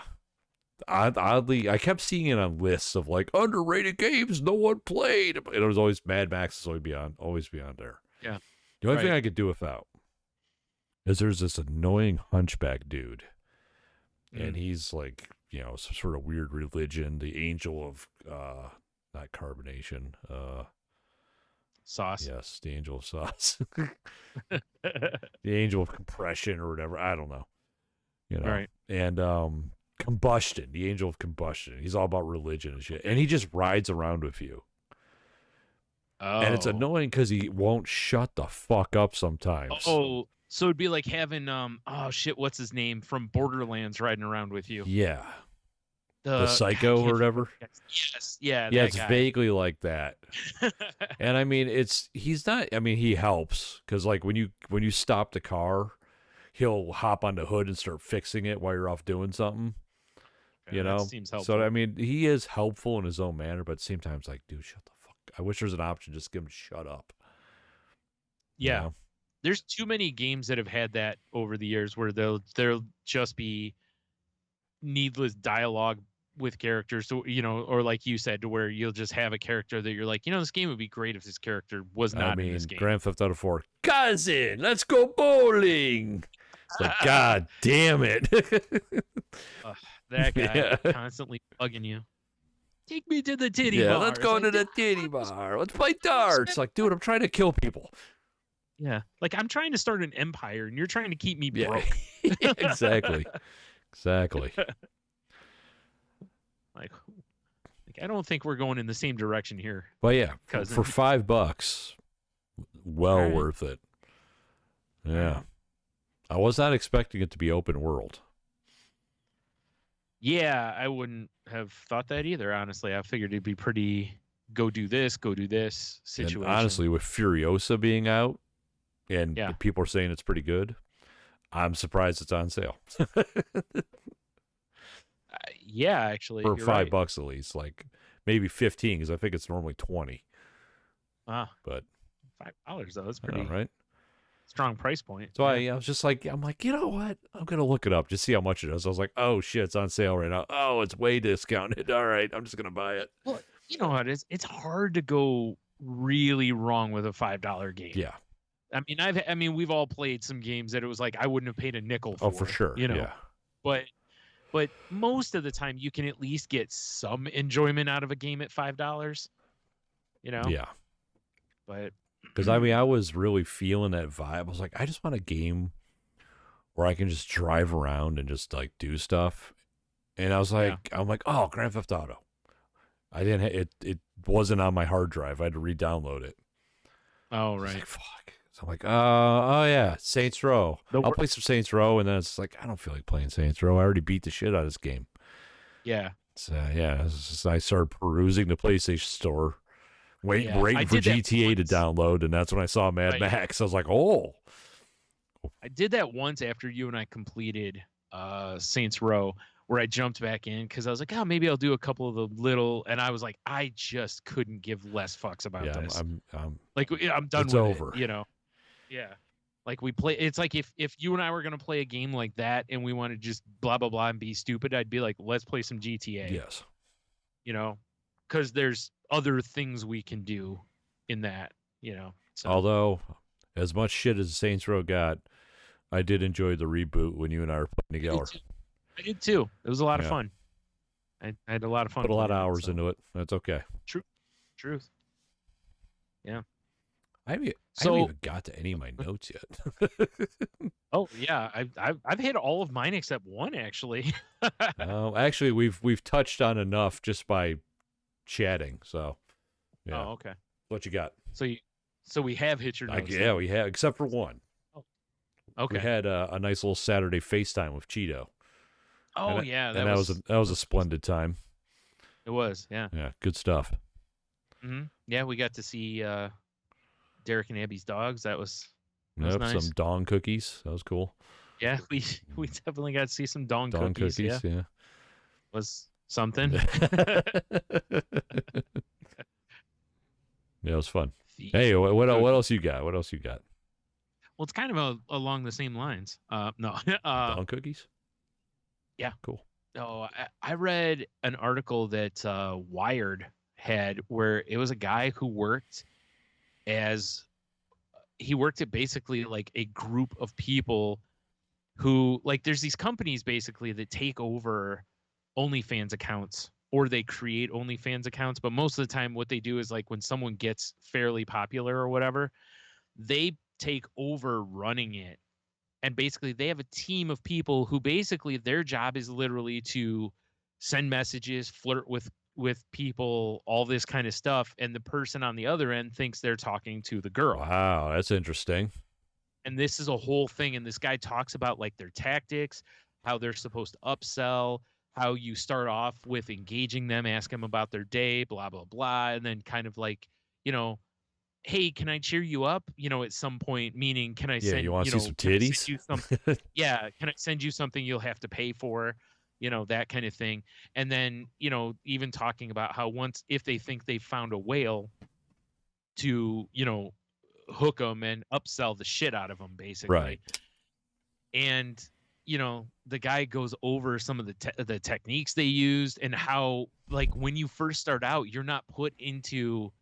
Oddly, I kept seeing it on lists of, like, underrated games no one played. It was always Mad Max is always be on there. Yeah. The only thing I could do without is there's this annoying hunchback dude. And he's like, some sort of weird religion, the angel of not carbonation, sauce. Yes, the angel of sauce. The angel of compression or whatever. I don't know. Right. And combustion, the angel of combustion. He's all about religion and shit. And he just rides around with you. Oh. And it's annoying because he won't shut the fuck up sometimes. Oh, so it'd be like having what's his name from Borderlands riding around with you. Yeah. The psycho or whatever. Yes. Yeah. Yeah, it's vaguely like that. And I mean, he helps because like when you stop the car, he'll hop on the hood and start fixing it while you're off doing something. That seems helpful. So I mean, he is helpful in his own manner, but at the same time, it's like, dude, shut the fuck. I wish there's an option just give him to shut up. Yeah. There's too many games that have had that over the years where there'll just be needless dialogue with characters, so, or like you said, to where you'll just have a character that you're like, this game would be great if this character was not in this game. Grand Theft Auto 4, cousin, let's go bowling. It's like, God damn it. That guy constantly bugging you. Take me to the titty bar. Let's go to the titty bar. Let's play darts. Like, dude, I'm trying to kill people. Yeah. Like, I'm trying to start an empire, and you're trying to keep me broke. Yeah, exactly. Like, I don't think we're going in the same direction here. Well, yeah, for $5, worth it. Yeah. I was not expecting it to be open world. Yeah, I wouldn't have thought that either, honestly. I figured it'd be pretty go do this situation. And honestly, with Furiosa being out and people are saying it's pretty good, I'm surprised it's on sale. Yeah, actually. For $5 at least, like maybe 15 because I think it's normally 20. But $5 though, that's pretty right. Strong price point. So I was just like, I'm like, you know what? I'm gonna look it up, just see how much it is. I was like, oh shit, it's on sale right now. Oh, it's way discounted. All right, I'm just gonna buy it. Well, you know what it is? It's hard to go really wrong with a $5 game. Yeah. I mean, we've all played some games that it was like I wouldn't have paid a nickel for. Oh, for sure. Yeah. But most of the time, you can at least get some enjoyment out of a game at $5. Yeah. But because I was really feeling that vibe. I was like, I just want a game where I can just drive around and just like do stuff. And I was like, I'm like, oh, Grand Theft Auto. I didn't. It wasn't on my hard drive. I had to re-download it. Oh, right. Like, fuck. So I'm like, oh yeah, Saints Row. I'll play some Saints Row, and then it's like, I don't feel like playing Saints Row. I already beat the shit out of this game. Yeah. So I started perusing the PlayStation Store, waiting for GTA to download, and that's when I saw Mad Max. I was like, oh. I did that once after you and I completed Saints Row, where I jumped back in because I was like, oh, maybe I'll do a couple of the little, and I was like, I just couldn't give less fucks about this. I'm done with over. it, Yeah. Like we play, it's like if you and I were going to play a game like that and we want to just blah, blah, blah and be stupid, I'd be like, let's play some GTA. Yes. Because there's other things we can do in that, So. Although, as much shit as Saints Row got, I did enjoy the reboot when you and I were playing together. I did too. It was a lot of fun. I had a lot of fun. Put a lot of playing hours so. into it. That's okay. Truth. Yeah. I haven't even got to any of my notes yet. Oh yeah, I've hit all of mine except one actually. Actually, we've touched on enough just by chatting. So, yeah. Oh, okay. What you got? So we have hit your notes. Yeah, we have, except for one. Oh, okay. We had a nice little Saturday FaceTime with Cheeto. Oh yeah, that was a splendid time. It was, yeah. Yeah, good stuff. Mm-hmm. Yeah, we got to see Derek and Abby's dogs. That was nice. Some dong cookies. That was cool. Yeah, we definitely got to see some dong cookies. Yeah. Was something. Yeah, it was fun. Hey, what else you got? What else you got? Well, it's kind of along the same lines. No. Dong cookies? Yeah. Cool. Oh, I read an article that Wired had where it was a guy who worked at basically like a group of people who, like, there's these companies basically that take over OnlyFans accounts, or they create OnlyFans accounts. But most of the time what they do is, like, when someone gets fairly popular or whatever, they take over running it. And basically they have a team of people who basically their job is literally to send messages, flirt with people, all this kind of stuff. And the person on the other end thinks they're talking to the girl. Wow, that's interesting. And this is a whole thing. And this guy talks about, like, their tactics, how they're supposed to upsell, how you start off with engaging them, ask them about their day, blah, blah, blah. And then kind of like, hey, can I cheer you up? At some point, meaning, can I send, you want to see some titties? Yeah. Can I send you something you'll have to pay for? That kind of thing. And then, even talking about how if they think they found a whale, to, hook them and upsell the shit out of them, basically. Right. And, the guy goes over some of the techniques they used, and how, like, when you first start out, you're not put into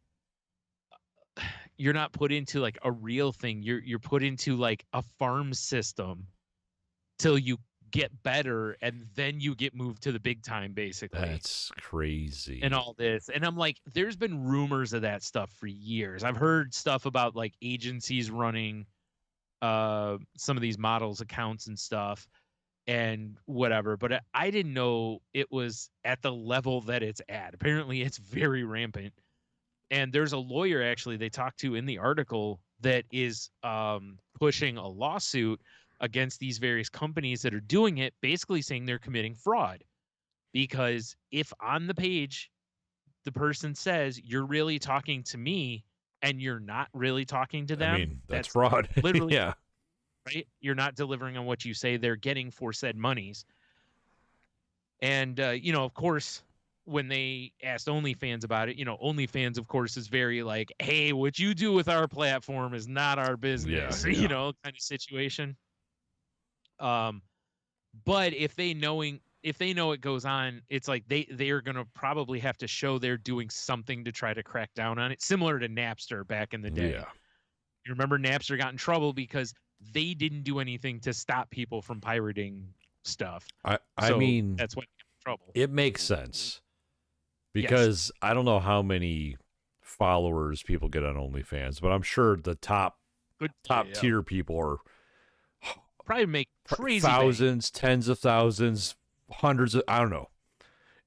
like a real thing. You're put into like a farm system till you get better, and then you get moved to the big time, basically. That's crazy. And all this. And I'm like, there's been rumors of that stuff for years. I've heard stuff about, like, agencies running some of these models' accounts and stuff and whatever, but I didn't know it was at the level that it's at. Apparently it's very rampant. And there's a lawyer, actually, they talked to in the article that is pushing a lawsuit against these various companies that are doing it, basically saying they're committing fraud. Because if on the page the person says, you're really talking to me, and you're not really talking to them, I mean, that's fraud. Literally, yeah. Right? You're not delivering on what you say they're getting for said monies. And, of course, when they asked OnlyFans about it, OnlyFans, of course, is very like, hey, what you do with our platform is not our business, yeah. Kind of situation. But if they know it goes on, it's like they are going to probably have to show they're doing something to try to crack down on it, similar to Napster back in the day. Yeah. You remember Napster got in trouble because they didn't do anything to stop people from pirating stuff. I mean, that's what got in trouble. It makes sense, because I don't know how many followers people get on OnlyFans, but I'm sure the top tier people are probably make crazy thousands, tens of thousands, hundreds of, I don't know.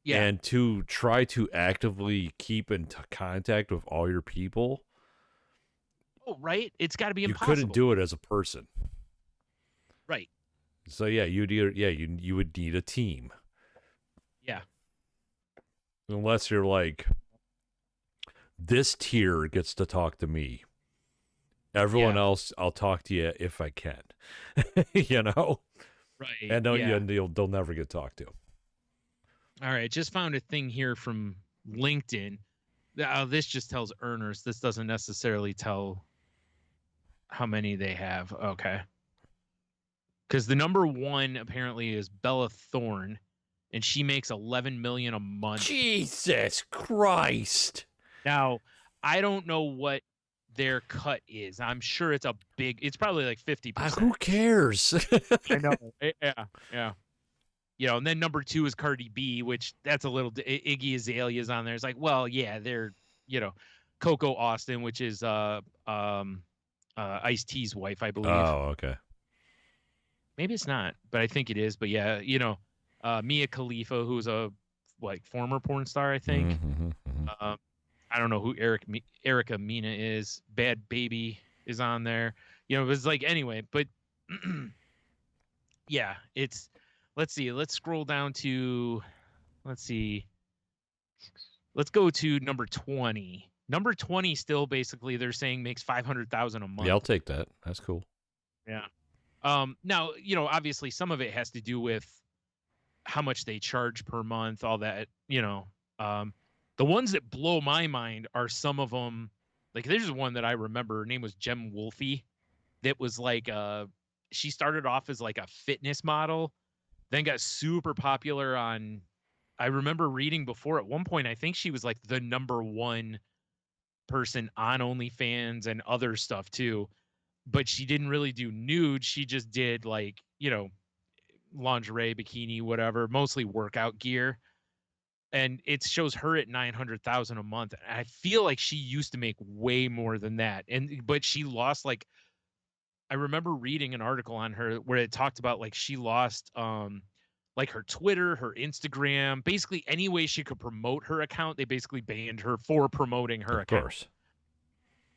Yeah. And to try to actively keep in contact with all your people. Oh, right. It's got to be impossible. You couldn't do it as a person. Right. So yeah, you would need a team. Yeah. Unless you're like, this tier gets to talk to me. Everyone else, I'll talk to you if I can. Right. And they'll never get talked to. All right. Just found a thing here from LinkedIn. This just tells earners. This doesn't necessarily tell how many they have. Okay. Because the number one apparently is Bella Thorne, and she makes $11 million a month. Jesus Christ! Now, I don't know what their cut is. I'm sure it's it's probably like 50%. Who cares? I know. Yeah. and then number 2 is Cardi B, which that's a little Iggy Azalea's on there. It's like, well, yeah, they're, Coco Austin, which is Ice-T's wife, I believe. Oh, okay. Maybe it's not, but I think it is. But yeah, Mia Khalifa, who's a former porn star, I think. I don't know who Erica Mena is. Bad Baby is on there. It was like, anyway, but yeah, it's, let's see. Let's scroll down to, let's go to number 20. Number 20 still basically they're saying makes $500,000 a month. Yeah, I'll take that. That's cool. Yeah. Now, obviously some of it has to do with how much they charge per month, all that, the ones that blow my mind are some of them. Like, there's one that I remember. Her name was Jem Wolfe. That was like, she started off as like a fitness model, then got super popular on, I remember reading before at one point, I think she was like the number 1 person on OnlyFans and other stuff too. But she didn't really do nude. She just did like, lingerie, bikini, whatever, mostly workout gear. And it shows her at $900,000 a month. And I feel like she used to make way more than that. But she lost, like, I remember reading an article on her where it talked about like she lost like her Twitter, her Instagram, basically any way she could promote her account. They basically banned her for promoting her account. Of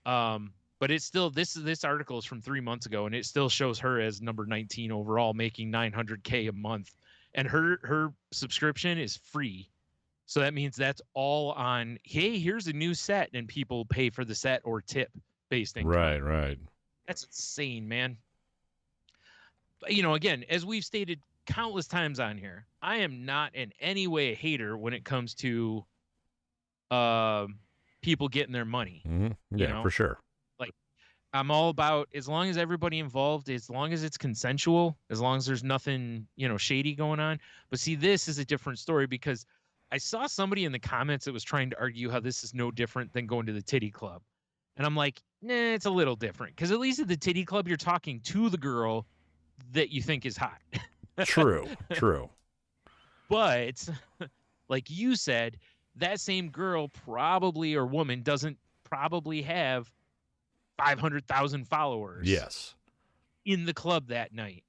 course. But it's still, this article is from 3 months ago, and it still shows her as number 19 overall, making $900K a month. And her subscription is free. So that means that's all on, hey, here's a new set, and people pay for the set or tip based income. Right. That's insane, man. But, again, as we've stated countless times on here, I am not in any way a hater when it comes to people getting their money. Mm-hmm. Yeah, for sure. Like, I'm all about, as long as everybody involved, as long as it's consensual, as long as there's nothing, shady going on. But see, this is a different story, because I saw somebody in the comments that was trying to argue how this is no different than going to the titty club. And I'm like, nah, it's a little different. Because at least at the titty club, you're talking to the girl that you think is hot. True. But like you said, that same girl probably, or woman, doesn't probably have 500,000 followers. Yes. In the club that night.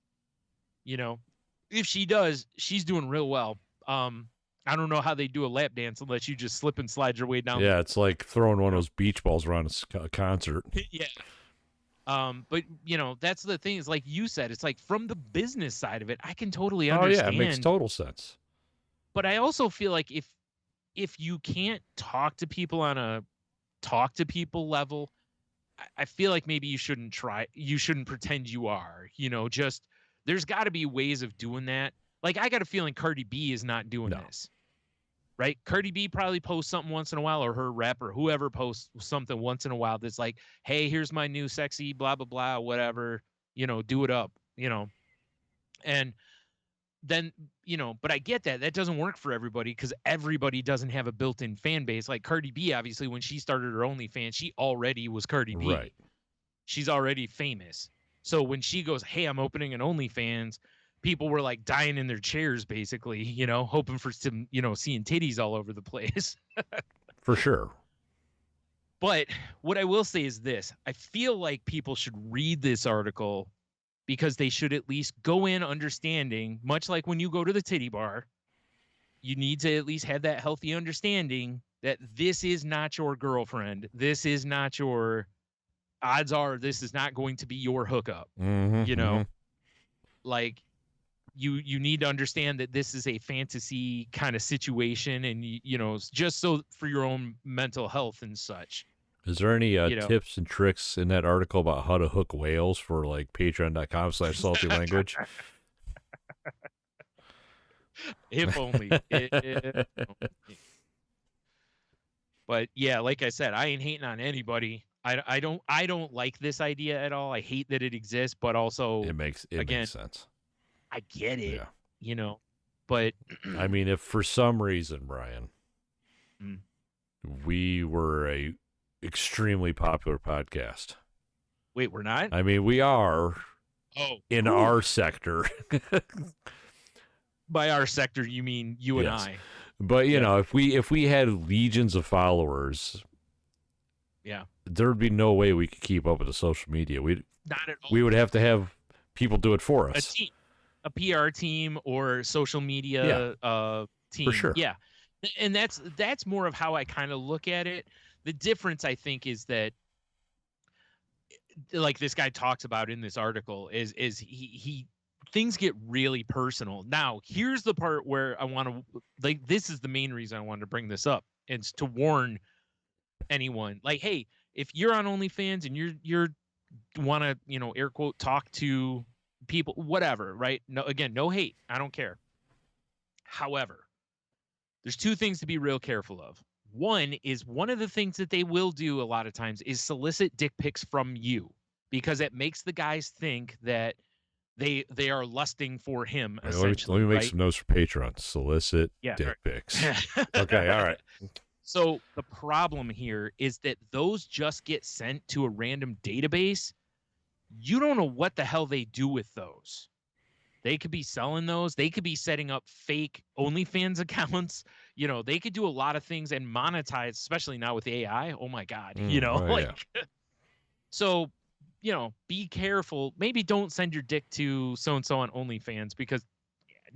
If she does, she's doing real well. I don't know how they do a lap dance unless you just slip and slide your way down. Yeah, it's like throwing one of those beach balls around a concert. Yeah. But that's the thing, is like you said, it's like from the business side of it, I can totally understand. Oh yeah, it makes total sense. But I also feel like if you can't talk to people on a talk to people level, I feel like maybe you shouldn't pretend you are, just, there's got to be ways of doing that. Like, I got a feeling Cardi B is not doing this. Right? Cardi B probably posts something once in a while, or her rapper, whoever posts something once in a while that's like, hey, here's my new sexy blah, blah, blah, whatever, do it up, And then, but I get that. That doesn't work for everybody, because everybody doesn't have a built-in fan base. Like Cardi B, obviously, when she started her OnlyFans, she already was Cardi B. Right. She's already famous. So when she goes, hey, I'm opening an OnlyFans, people were like dying in their chairs, basically, hoping for some, seeing titties all over the place. For sure. But what I will say is this. I feel like people should read this article, because they should at least go in understanding, much like when you go to the titty bar, you need to at least have that healthy understanding that this is not your girlfriend. This is not your, odds are this is not going to be your hookup. Like, you need to understand that this is a fantasy kind of situation, and just so for your own mental health and such. Is there any tips and tricks in that article about how to hook whales for like patreon.com/saltylanguage? If only. But yeah, like I said, I ain't hating on anybody. I don't like this idea at all. I hate that it exists, but also it makes sense. I get it, but I mean, if for some reason, Brian, we were a extremely popular podcast. Wait, we're not? I mean, we are in our sector. By our sector, you mean you and I. But you know, if we had legions of followers, there'd be no way we could keep up with the social media. Not at all. We would have to have people do it for us. A team, a PR team or social media team. For sure. Yeah. And that's more of how I kind of look at it. The difference, I think, is that, like this guy talks about in this article, is he things get really personal. Now, here's the part where I want to, like, this is the main reason I wanted to bring this up, and it's to warn anyone, like, hey, if you're on OnlyFans and you're want to, you know, air quote, talk to people, whatever, right? No, again, no hate, I don't care. However, there's two things to be real careful of. One is, one of the things that they will do a lot of times is solicit dick pics from you, because it makes the guys think that they are lusting for him, essentially. Let me make some notes for Patreon. Solicit dick pics. Okay, all right. So the problem here is that those just get sent to a random database. You don't know what the hell they do with those. They could be selling those. They could be setting up fake OnlyFans accounts. You know, they could do a lot of things and monetize, especially now with AI. Oh my God. You know, so, you know, be careful. Maybe don't send your dick to so-and-so on OnlyFans, because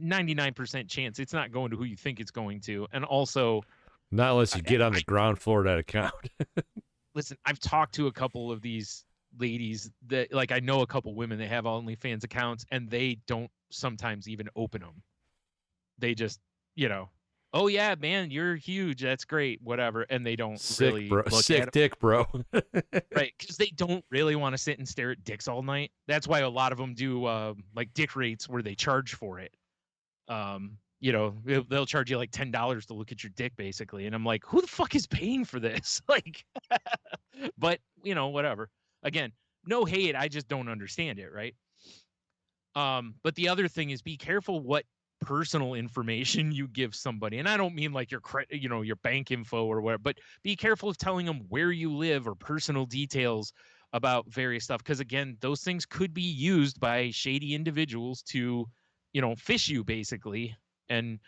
99% chance it's not going to who you think it's going to. And also, not unless you get on the ground floor of that account. Listen, I've talked to a couple of these ladies that, like, I know a couple women that have OnlyFans accounts, and they don't sometimes even open them. They just, you know, oh yeah, man, you're huge, that's great, whatever, and they don't really look sick at dick, bro. Right, because they don't really want to sit and stare at dicks all night. That's why a lot of them do like dick rates where they charge for it. You know, they'll charge you like $10 to look at your dick, basically. And I'm like, who the fuck is paying for this? Like, but you know, whatever. Again, no hate. I just don't understand it. Right. But the other thing is, be careful what personal information you give somebody. And I don't mean like your credit, you know, your bank info or whatever, but be careful of telling them where you live or personal details about various stuff. Because again, those things could be used by shady individuals to, you know, fish you basically, and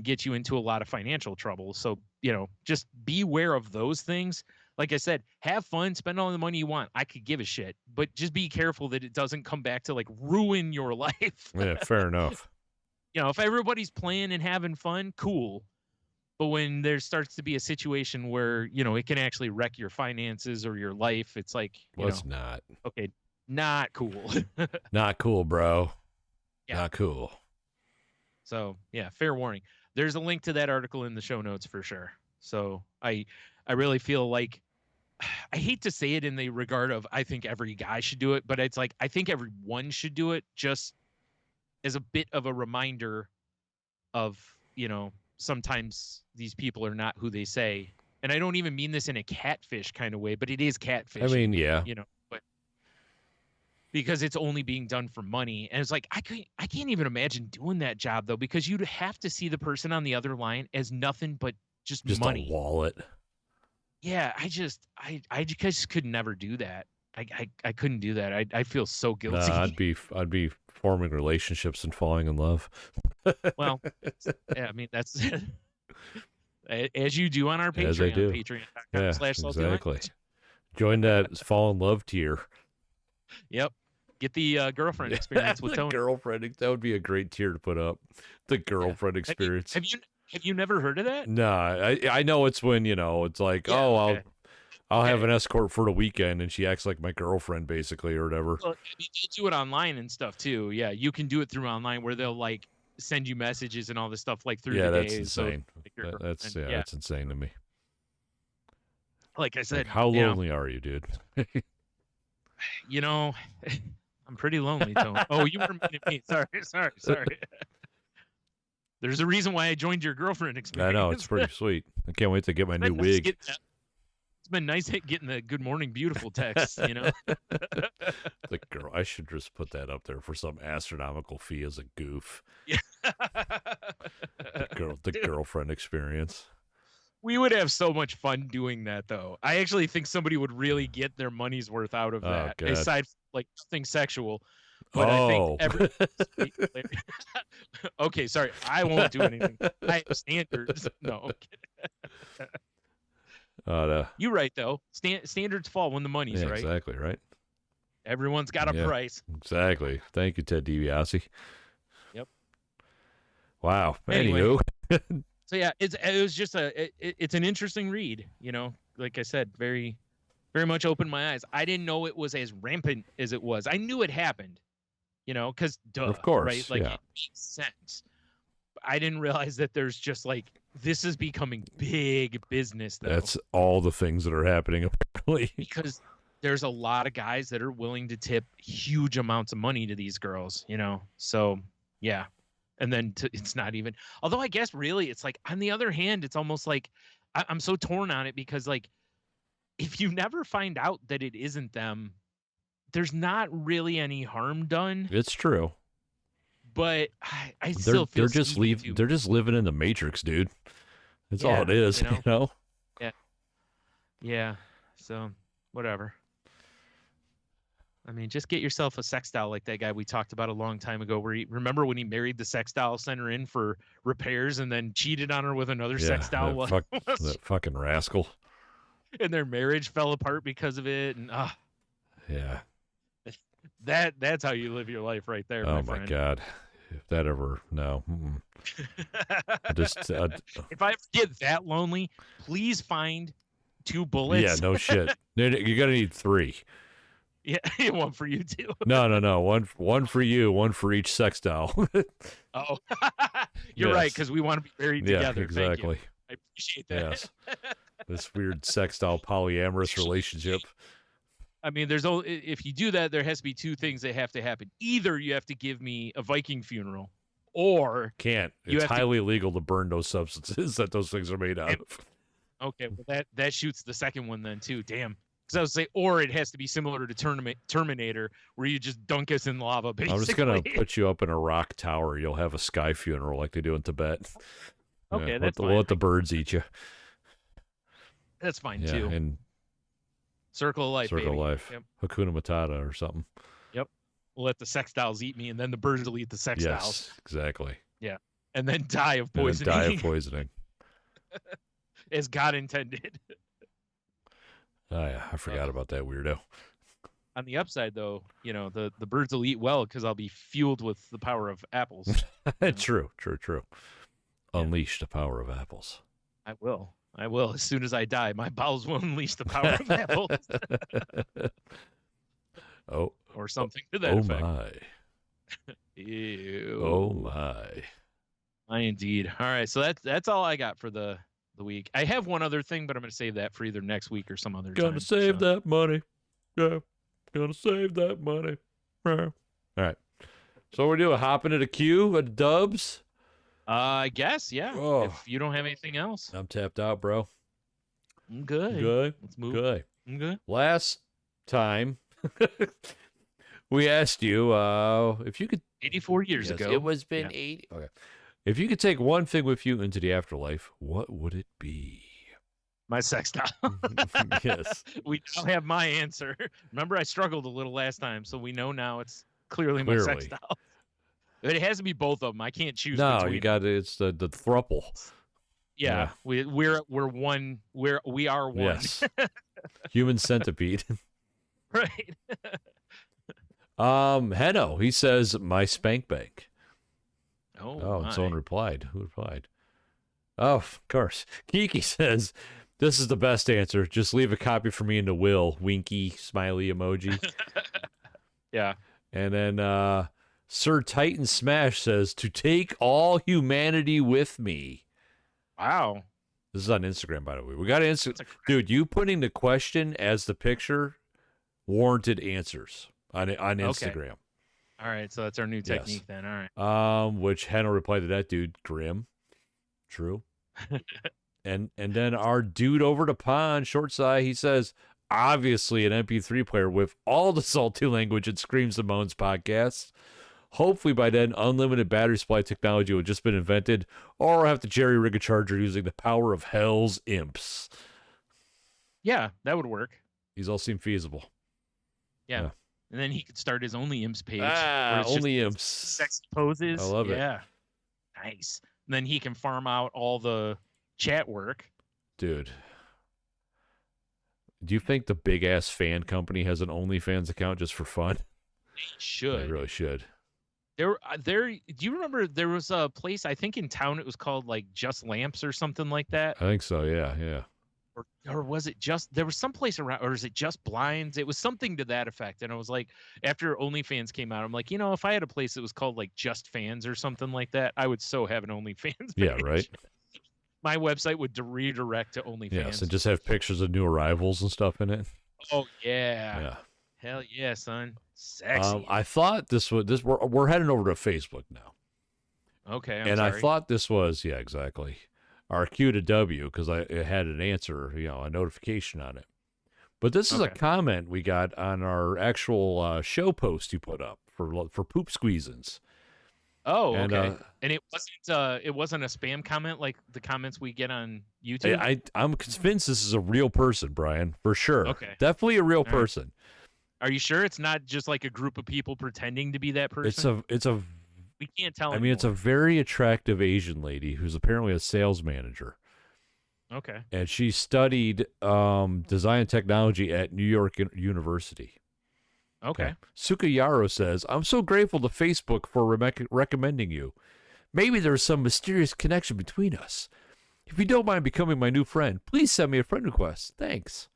get you into a lot of financial trouble. So, you know, just beware of those things. Like I said, have fun, spend all the money you want. I could give a shit, but just be careful that it doesn't come back to like ruin your life. Yeah, fair enough. You know, if everybody's playing and having fun, cool. But when there starts to be a situation where, you know, it can actually wreck your finances or your life, it's like, it's not. Okay, not cool. Not cool, bro. Yeah. Not cool. So yeah, fair warning. There's a link to that article in the show notes for sure. So I really feel like, I hate to say it in the regard of I think every guy should do it, but it's like I think everyone should do it, just as a bit of a reminder of, you know, sometimes these people are not who they say. And I don't even mean this in a catfish kind of way, but it is catfish. I mean, yeah. You know, but because it's only being done for money. And it's like, I can't even imagine doing that job though, because you'd have to see the person on the other line as nothing but just money. A wallet. Yeah, I just could never do that. I couldn't do that. I feel so guilty. I'd be forming relationships and falling in love. Well, yeah, I mean, that's as you do on our Patreon. As I do. Patreon.com/saltylanguage. Exactly. Join that fall in love tier. Yep. Get the girlfriend experience with Tony. Girlfriend, that would be a great tier to put up. The girlfriend experience. Have you never heard of that? No, I know it's when, you know, it's like, I'll have an escort for the weekend, and she acts like my girlfriend, basically, or whatever. Well, they do it online and stuff too. Yeah, you can do it through online where they'll like send you messages and all this stuff like through the that's day. insane. So, That's insane to me. Like I said, like, how lonely are you, dude? You know, I'm pretty lonely, Tony. Oh, you were meaning me. Sorry. There's a reason why I joined your girlfriend experience. I know, it's pretty sweet. I can't wait to get my new wig. It's been nice getting the good morning beautiful text, you know. The girl, I should just put that up there for some astronomical fee as a goof. Yeah. The girlfriend experience. We would have so much fun doing that, though. I actually think somebody would really get their money's worth out of that. God. Aside from, like, nothing sexual, But I Oh. think okay, sorry, I won't do anything. I have standards. No. You're right though. Standards fall when the money's yeah, right. exactly, right? Everyone's got a price. Exactly. Thank you, Ted DiBiase. Yep. Wow. Anyway, Anywho. so yeah, it was just it's an interesting read. You know, like I said, very, very much opened my eyes. I didn't know it was as rampant as it was. I knew it happened. You know, because Of course, right? Like yeah. it makes sense. I didn't realize that there's just like this is becoming big business though. That's all the things that are happening apparently. Because there's a lot of guys that are willing to tip huge amounts of money to these girls, you know? So, yeah. And then it's not even, although I guess really it's like, on the other hand, it's almost like I'm so torn on it because like, if you never find out that it isn't them, there's not really any harm done. It's true. But I still feel they're just living in the Matrix, dude. That's all it is, you know? Yeah. Yeah. So, whatever. I mean, just get yourself a sex doll like that guy we talked about a long time ago. Remember when he married the sex doll, sent her in for repairs, and then cheated on her with another sex doll? That fucking rascal. And their marriage fell apart because of it. And yeah, that's how you live your life, right there. Oh my friend. God, if that ever if I ever get that lonely, please find 2 bullets. Yeah, no shit. You're gonna need 3. Yeah, one for you too. No. One for you, one for each sex doll. Oh, you're right, because we want to be married together. Exactly. I appreciate that. Yes. This weird sex doll polyamorous relationship. I mean, if you do that, there has to be 2 things that have to happen. Either you have to give me a Viking funeral, or it's highly illegal to burn those substances that those things are made out of. Okay, well that shoots the second one then too. Damn. Because I was say, or it has to be similar to Terminator, where you just dunk us in lava. Basically, I'm just gonna put you up in a rock tower. You'll have a sky funeral like they do in Tibet. Okay, that's fine. We'll let the birds eat you. That's fine too. And Circle of life. Circle baby. of life. Yep. Hakuna Matata or something. Yep. We'll let the sex dolls eat me, and then the birds will eat the sex dolls. Yes, exactly. Yeah, and then die of poisoning. As God intended. Oh yeah, I forgot about that weirdo. On the upside, though, the birds will eat well because I'll be fueled with the power of apples. True. Unleash the power of apples. I will. As soon as I die, my bowels will unleash the power of apples. Or something to that effect. My. Ew. Oh my. Indeed. All right, so that's all I got for the week. I have one other thing, but I'm going to save that for either next week or some other time. Gonna save that money. Yeah. Gonna save that money. All right. So we're doing hop into the queue at Dubs. I guess, yeah. Oh. If you don't have anything else. I'm tapped out, bro. I'm good. Good. Let's move. Good. I'm good. Last time we asked you if you could 84 years ago. It was been 80. Okay. If you could take one thing with you into the afterlife, what would it be? My sex doll. Yes. We now have my answer. Remember, I struggled a little last time, so we know now it's clearly my sex doll. It has to be both of them. I can't choose. No, you got it's the thruple. Yeah, we're one. We are one. Yes. Human centipede. Right. Heno, he says my spank bank. Oh, and someone replied. Who replied? Oh, of course. Kiki says, this is the best answer. Just leave a copy for me in the will. Winky, smiley emoji. Yeah. And then Sir Titan Smash says, to take all humanity with me. Wow. This is on Instagram, by the way. We got to answer. Dude, you putting the question as the picture warranted answers on Instagram. Okay. All right, so that's our new technique then. All right. Which Hannah replied to that dude, grim. True. and then our dude over the pond, Short Side, he says, obviously an MP3 player with all the Salty Language and Screams and Moans podcasts. Hopefully by then, unlimited battery supply technology will have just been invented, or I'll have to jerry rig a charger using the power of hell's imps. Yeah, that would work. These all seem feasible. Yeah. And then he could start his Only Imps page. Ah, Only Imps. Sexy poses. I love it. Yeah. Nice. And then he can farm out all the chat work. Dude. Do you think the big ass fan company has an OnlyFans account just for fun? They should. They really should. Do you remember there was a place, I think in town, it was called like Just Lamps or something like that? I think so, yeah. Or was it just, there was some place around, or is it Just Blinds? It was something to that effect. And I was like, after OnlyFans came out, I'm like, if I had a place that was called like Just Fans or something like that, I would so have an OnlyFans page. Yeah, right. My website would redirect to OnlyFans. Yes, and just have pictures of new arrivals and stuff in it. Oh, yeah. Hell yeah, son. Sexy. I thought we're heading over to Facebook now. Okay, I'm sorry. I thought this was, yeah, exactly, our QoftheW, because it had an answer, a notification on it. But this is a comment we got on our actual show post you put up for poop squeezins. Oh, okay. And it wasn't a spam comment like the comments we get on YouTube? I'm convinced this is a real person, Brian, for sure. Okay. Definitely a real person. Are you sure it's not just like a group of people pretending to be that person? We can't tell. I mean, it's a very attractive Asian lady who's apparently a sales manager. Okay. And she studied design and technology at New York University. Okay. Sukayaro says, I'm so grateful to Facebook for recommending you. Maybe there's some mysterious connection between us. If you don't mind becoming my new friend, please send me a friend request. Thanks.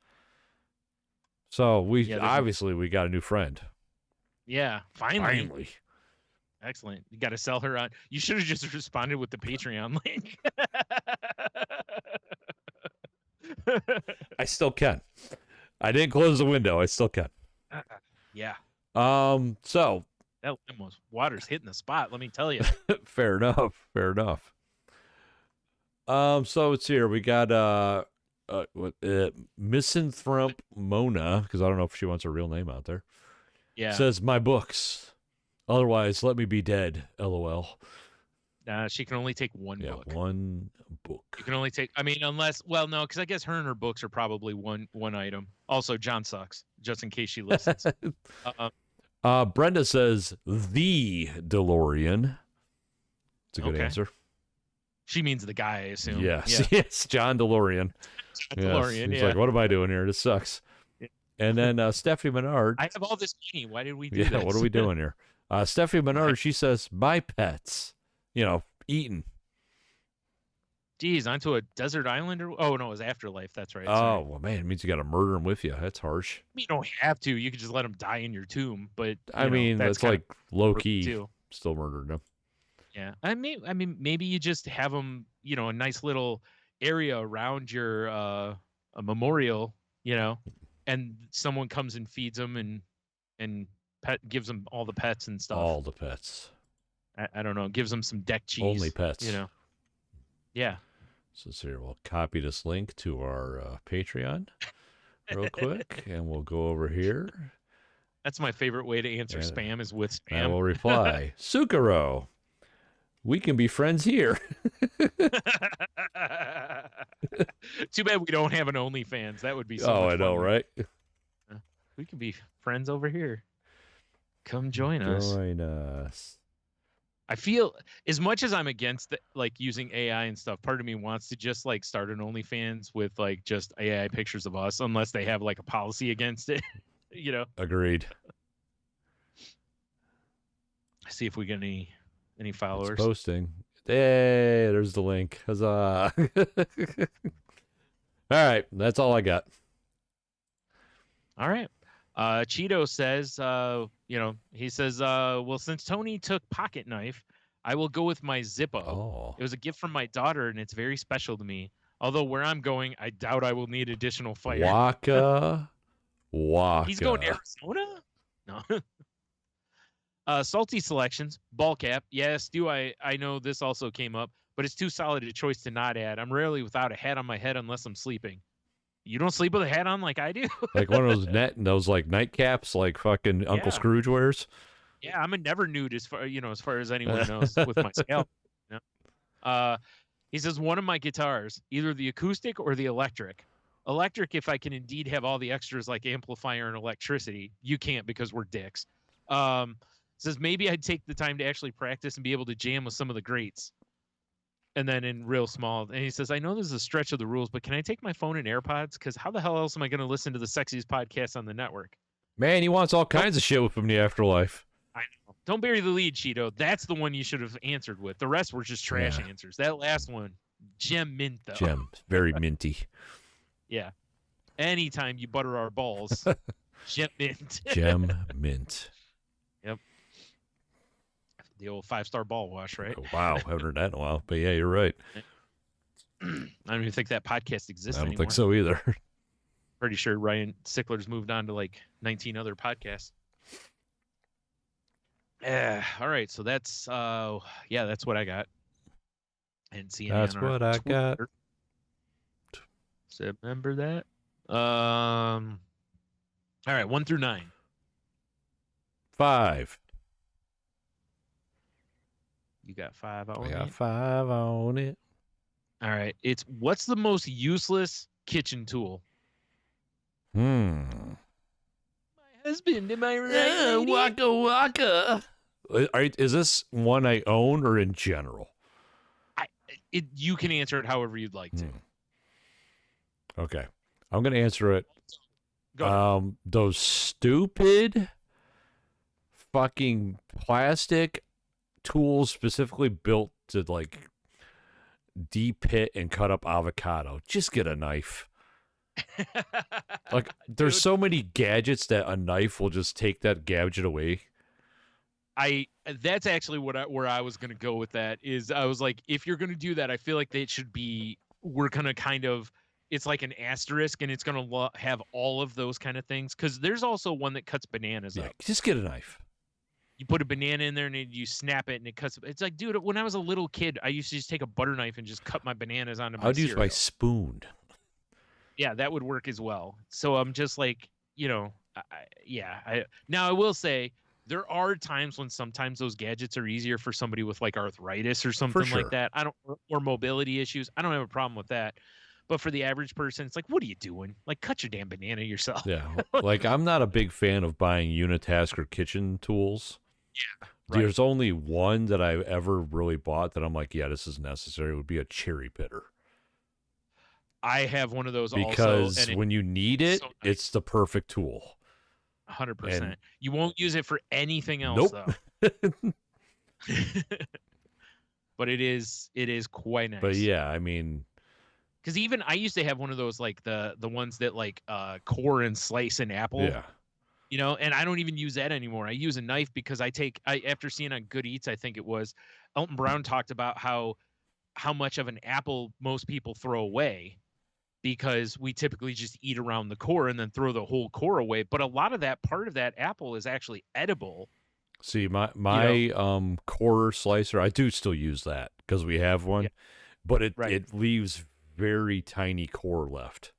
So we got a new friend. Yeah, finally. Excellent. You got to sell her on. You should have just responded with the Patreon link. I still can. I didn't close the window. I still can. Yeah. So that almost water's hitting the spot. Let me tell you. Fair enough. So it's here. We got Misanthrope Mona, because I don't know if she wants her real name out there. Yeah. Says my books. Otherwise, let me be dead. LOL. She can only take one book. One book. You can only take. I mean, unless. Well, no, because I guess her and her books are probably one item. Also, John sucks. Just in case she listens. Brenda says the DeLorean. It's a good answer. She means the guy, I assume. Yes, yes, John DeLorean. DeLorean. He's like, what am I doing here? This sucks. Yeah. And then Stephanie Menard. I have all this money. Why did we do this? Yeah, what are we doing here? Stephanie Menard, she says, my pets, eaten. Geez, onto a desert island? Oh, no, it was Afterlife. That's right. Oh, well, man, it means you got to murder them with you. That's harsh. You don't have to. You could just let them die in your tomb. But I mean, that's like low-key still murdered them. Yeah. I mean, maybe you just have them, a nice little area around your a memorial, and someone comes and feeds them and gives them all the pets and stuff. All the pets. I don't know. Gives them some deck cheese. Only pets. Yeah. So here, we'll copy this link to our Patreon real quick, and we'll go over here. That's my favorite way to answer spam is with spam. I will reply, Sukaro, we can be friends here. Too bad we don't have an OnlyFans. That would be so much I know, fun. right? We can be friends over here. Come join us. Join us. I feel, as much as I'm against using AI and stuff, part of me wants to just start an OnlyFans with just AI pictures of us, unless they have a policy against it. Agreed. See if we get any followers. It's posting. Hey, there's the link. Huzzah. All right, that's all I got. All right. Cheeto says, he says, well, since Tony took pocket knife, I will go with my Zippo. Oh. It was a gift from my daughter, and it's very special to me. Although where I'm going, I doubt I will need additional fire. Waka. He's going to Arizona? No. Salty Selections, ball cap. Yes, I know this also came up, but it's too solid a choice to not add. I'm rarely without a hat on my head unless I'm sleeping. You don't sleep with a hat on like I do? Like one of those nightcaps like fucking Uncle Scrooge wears? Yeah, I'm a never nude as far as anyone knows with my scalp. He says one of my guitars, either the acoustic or the electric. Electric, if I can indeed have all the extras like amplifier and electricity. You can't because we're dicks. Says maybe I'd take the time to actually practice and be able to jam with some of the greats. And then in real small, and he says, I know this is a stretch of the rules, but can I take my phone and AirPods? Because how the hell else am I going to listen to the sexiest podcast on the network? Man, he wants all kinds of shit from the afterlife. I know. Don't bury the lead, Cheeto. That's the one you should have answered with. The rest were just trash answers. That last one, gem mint, though. Gem, very minty. Yeah. Anytime you butter our balls, gem mint. Gem mint. Yep. The old 5-star ball wash, right? Oh, wow, haven't heard that in a while. But yeah, you're right. I don't even think that podcast exists I don't anymore. think so either. Pretty sure Ryan Sickler's moved on to like 19 other podcasts. Yeah. All right. So that's that's what I got. And see that's what I got. So remember that. All right, 1 through 9. 5. You got 5 on it? I got 5 on it. All right. It's what's the most useless kitchen tool? My husband, am I right? Waka waka. Is this one I own or in general? You can answer it however you'd like to. Okay. I'm going to answer it. Go ahead. Those stupid fucking plastic tools specifically built to like de-pit and cut up avocado. Just get a knife. Like there's so many gadgets that a knife will just take that gadget away. That's actually where I was gonna go with that. Is I was like, if you're gonna do that, I feel like they should be. We're gonna kind of. It's like an asterisk, and it's gonna have all of those kind of things. Because there's also one that cuts bananas up. Just get a knife. You put a banana in there and you snap it and it cuts. It's like, dude, when I was a little kid, I used to just take a butter knife and just cut my bananas onto my cereal. I'd use my spoon. Yeah, that would work as well. So I'm just like, now I will say there are times when sometimes those gadgets are easier for somebody with like arthritis or something like that. Or mobility issues. I don't have a problem with that. But for the average person, it's like, what are you doing? Like, cut your damn banana yourself. Yeah. Like, I'm not a big fan of buying Unitasker kitchen tools. Yeah. Right. There's only one that I've ever really bought that I'm like, yeah, this is necessary. It would be a cherry pitter. I have one of those because also. When you need it, it's the perfect tool. 100%. You won't use it for anything else, though. But it is quite nice. But yeah, I mean, because even I used to have one of those, like the ones that like core and slice an apple. Yeah. And I don't even use that anymore. I use a knife because after seeing on Good Eats, I think it was, Elton Brown talked about how much of an apple most people throw away because we typically just eat around the core and then throw the whole core away. But a lot of that part of that apple is actually edible. See, my core slicer, I do still use that because we have one, but it leaves very tiny core left.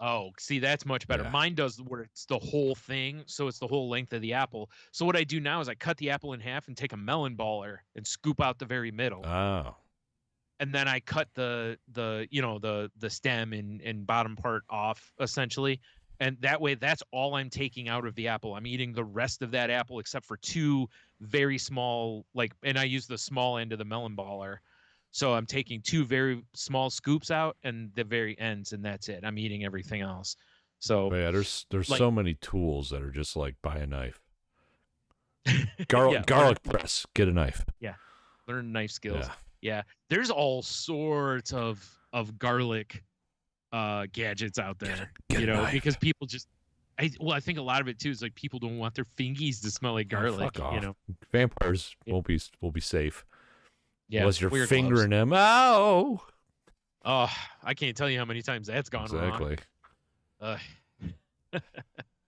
Oh, see, that's much better. Yeah. Mine does where it's the whole thing, so it's the whole length of the apple. So what I do now is I cut the apple in half and take a melon baller and scoop out the very middle. Oh. And then I cut the stem and bottom part off essentially. And that way, that's all I'm taking out of the apple. I'm eating the rest of that apple except for 2 very small, and I use the small end of the melon baller. So I'm taking 2 very small scoops out and the very ends, and that's it. I'm eating everything else. So but yeah, there's so many tools that are just like buy a knife. Garlic press, get a knife. Yeah, learn knife skills. Yeah. There's all sorts of garlic gadgets out there. Because people just. I think a lot of it too is like people don't want their fingies to smell like garlic. Fuck off. Vampires won't be safe. Yeah, unless you're fingering them. Oh, I can't tell you how many times that's gone wrong.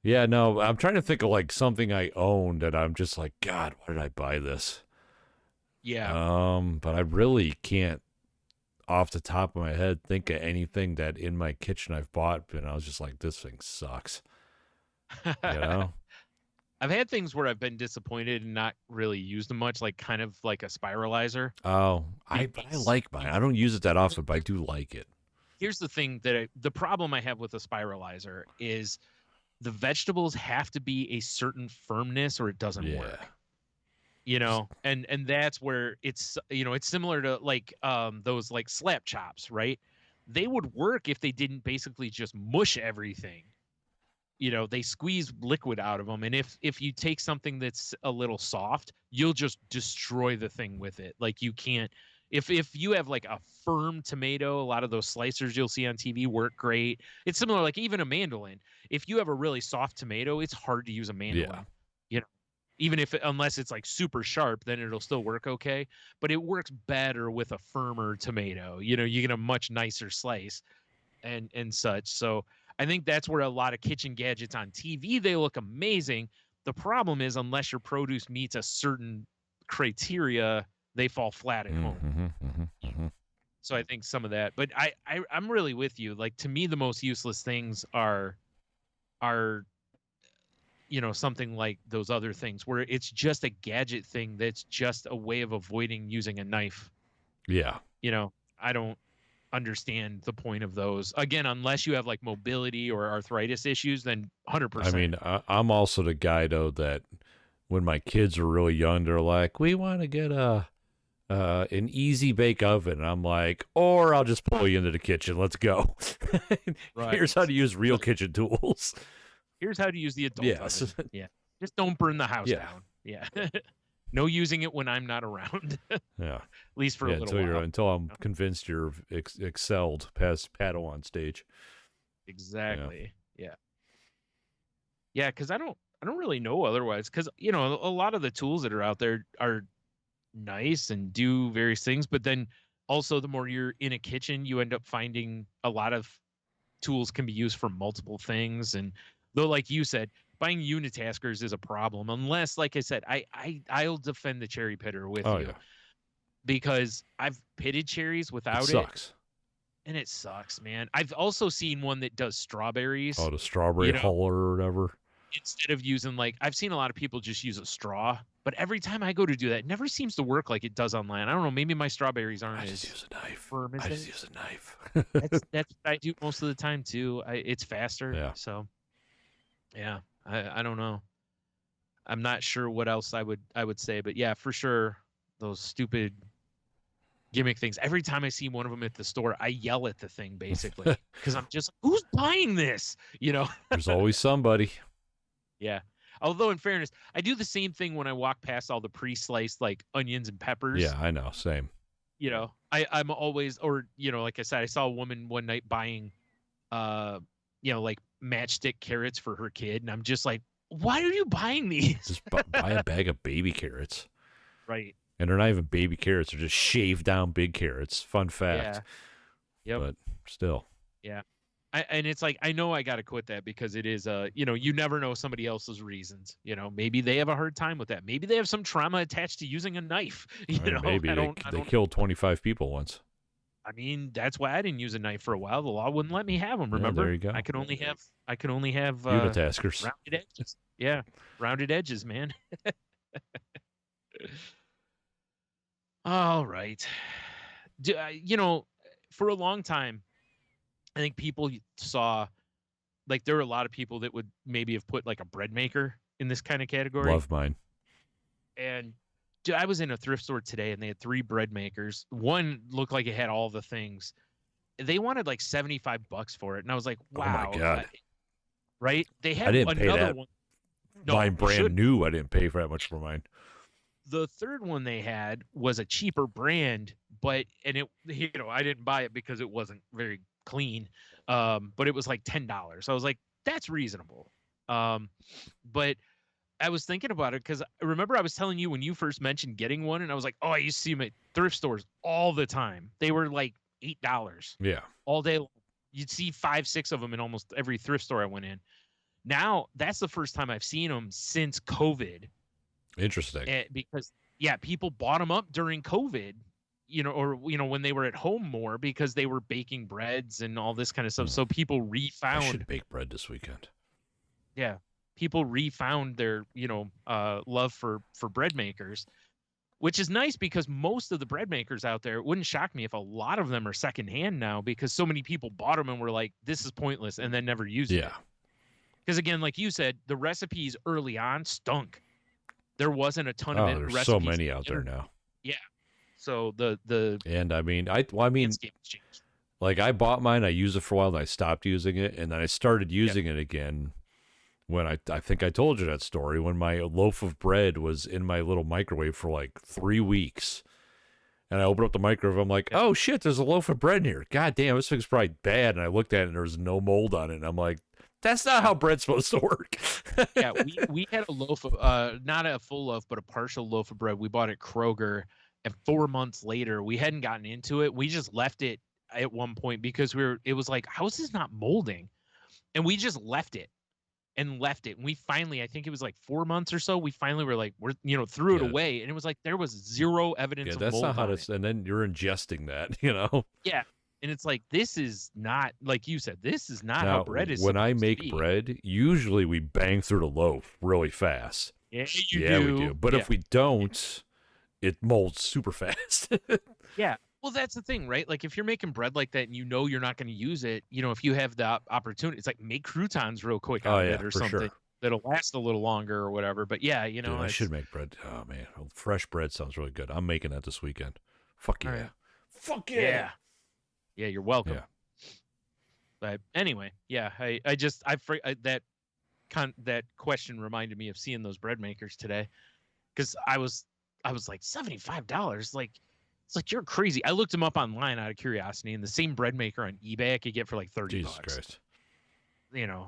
Yeah, no, I'm trying to think of like something I owned and I'm just like, God, why did I buy this? Yeah. But I really can't, off the top of my head, think of anything that in my kitchen I've bought, and I was just like, this thing sucks. I've had things where I've been disappointed and not really used them much, like kind of like a spiralizer. Oh, I like mine. I don't use it that often, but I do like it. here's the thing the problem I have with a spiralizer is the vegetables have to be a certain firmness or it doesn't work. And that's where it's it's similar to like those like slap chops, right? They would work if they didn't basically just mush everything. They squeeze liquid out of them, and if you take something that's a little soft, you'll just destroy the thing with it. Like you can't if you have like a firm tomato, a lot of those slicers you'll see on TV work great. It's similar, like even a mandolin. If you have a really soft tomato, it's hard to use a mandolin. Even unless it's like super sharp, then it'll still work okay. But it works better with a firmer tomato. You get a much nicer slice and such. So I think that's where a lot of kitchen gadgets on TV, they look amazing. The problem is unless your produce meets a certain criteria, they fall flat at home. So I think some of that, but I'm really with you. Like to me, the most useless things are something like those other things where it's just a gadget thing that's just a way of avoiding using a knife. Yeah. I don't understand the point of those. Again, unless you have like mobility or arthritis issues, then 100%. I mean, I'm also the guy, though, that when my kids were really young, they're like, we want to get an easy bake oven. And I'm like, or I'll just pull you into the kitchen. Let's go. Right. Here's how to use real kitchen tools. Here's how to use the adult oven. Yeah. Just don't burn the house down. Yeah. No using it when I'm not around. Yeah. At least for a little while. Until I'm convinced you're excelled past Padawan stage. Exactly. Yeah. Yeah, because I don't really know otherwise. Because, a lot of the tools that are out there are nice and do various things. But then also the more you're in a kitchen, you end up finding a lot of tools can be used for multiple things. And though, like you said, buying unitaskers is a problem unless, like I said, I'll defend the cherry pitter with you. Yeah. Because I've pitted cherries without it. Sucks. And it sucks, man. I've also seen one that does strawberries. Oh, the strawberry huller or whatever. Instead of using I've seen a lot of people just use a straw, but every time I go to do that, it never seems to work like it does online. I don't know. Maybe my strawberries aren't as use a knife. Firm as I just use a knife. That's what I do most of the time too. It's faster. Yeah. So, yeah, I don't know. I'm not sure what else I would say, but yeah, for sure, those stupid gimmick things. Every time I see one of them at the store, I yell at the thing basically because I'm just like, who's buying this? There's always somebody. Yeah. Although in fairness, I do the same thing when I walk past all the pre-sliced like onions and peppers. Yeah, I know. Same. I'm always, or like I said, I saw a woman one night buying, like matchstick carrots for her kid, and I'm just like, why are you buying these? Just buy a bag of baby carrots. Right. And they're not even baby carrots; they're just shaved down big carrots. Fun fact. Yeah. Yep. But still. Yeah. And it's like, I know I got to quit that because it is, you never know somebody else's reasons. Maybe they have a hard time with that. Maybe they have some trauma attached to using a knife. Maybe they killed 25 people once. I mean, that's why I didn't use a knife for a while. The law wouldn't let me have them. Remember? Yeah, there you go. I could only have unitaskers. Rounded edges. Yeah, rounded edges, man. All right. For a long time, I think people saw, like, there were a lot of people that would maybe have put like a bread maker in this kind of category. Love mine. And dude, I was in a thrift store today and they had 3 bread makers. One looked like it had all the things. They wanted like $75 for it. And I was like, wow. Oh my God. Right? They had I didn't pay that. One. No, mine brand new. I didn't pay for that much for mine. The third one they had was a cheaper brand, but I didn't buy it because it wasn't very clean. But it was like $10. I was like, that's reasonable. But I was thinking about it because remember I was telling you when you first mentioned getting one, and I was like, oh, I used to see them at thrift stores all the time. They were like $8. Yeah. All day long. You'd see 5, 6 of them in almost every thrift store I went in. Now that's the first time I've seen them since COVID. Interesting. Because people bought them up during COVID, when they were at home more because they were baking breads and all this kind of stuff. So people refound. I should bake bread this weekend. Yeah, people refound their love for bread makers. which is nice because most of the bread makers out there, it wouldn't shock me if a lot of them are secondhand now because so many people bought them and were like, this is pointless, and then never used it. Because again, like you said, the recipes early on stunk. There wasn't a ton of there's recipes. So many out there now. Yeah. So and I mean, like I bought mine, I used it for a while, and I stopped using it, and then I started using it again when I think I told you that story, when my loaf of bread was in my little microwave for like 3 weeks. And I opened up the microwave, I'm like, oh shit, there's a loaf of bread in here. God damn, this thing's probably bad. And I looked at it and there was no mold on it. And I'm like, that's not how bread's supposed to work. Yeah, we had a loaf of not a full loaf, but a partial loaf of bread. We bought at Kroger, and 4 months later, we hadn't gotten into it. We just left it at one point because it was like, how is this not molding? And we just left it. And we finally, I think it was like 4 months or so, we finally were like, threw it away. And it was like, there was zero evidence of mold. Yeah, that's not how to, and then you're ingesting that, you know? Yeah. And it's like, this is not, like you said, this is not how bread is. When I make bread, usually we bang through the loaf really fast. Yeah, we do. But if we don't, it molds super fast. Yeah. Well, that's the thing, right? Like if you're making bread like that and you know you're not going to use it, if you have the opportunity, it's like make croutons real quick out of it or something. Sure. That'll last a little longer or whatever. But yeah, Dude, I should make bread. Oh man, fresh bread sounds really good. I'm making that this weekend. Fuck yeah. Right. Fuck yeah. Yeah, you're welcome. Yeah. But anyway, yeah, that question reminded me of seeing those bread makers today, because I was like $75. Like, it's like, you're crazy. I looked them up online out of curiosity, and the same bread maker on eBay I could get for like $30. Jesus Christ.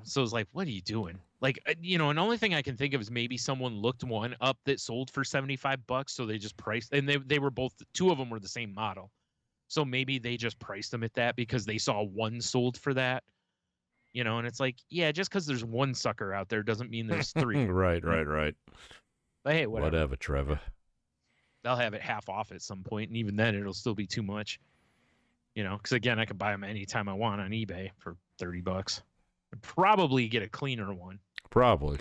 So it was like, what are you doing? Like, and the only thing I can think of is maybe someone looked one up that sold for $75, so they just priced, and they were both, two of them were the same model. So maybe they just priced them at that because they saw one sold for that, and it's like, yeah, just because there's one sucker out there doesn't mean there's three. Right. But hey, whatever. Trevor. They'll have it half off at some point, and even then it'll still be too much. Because again, I could buy them anytime I want on eBay for $30. I'd probably get a cleaner one. Probably.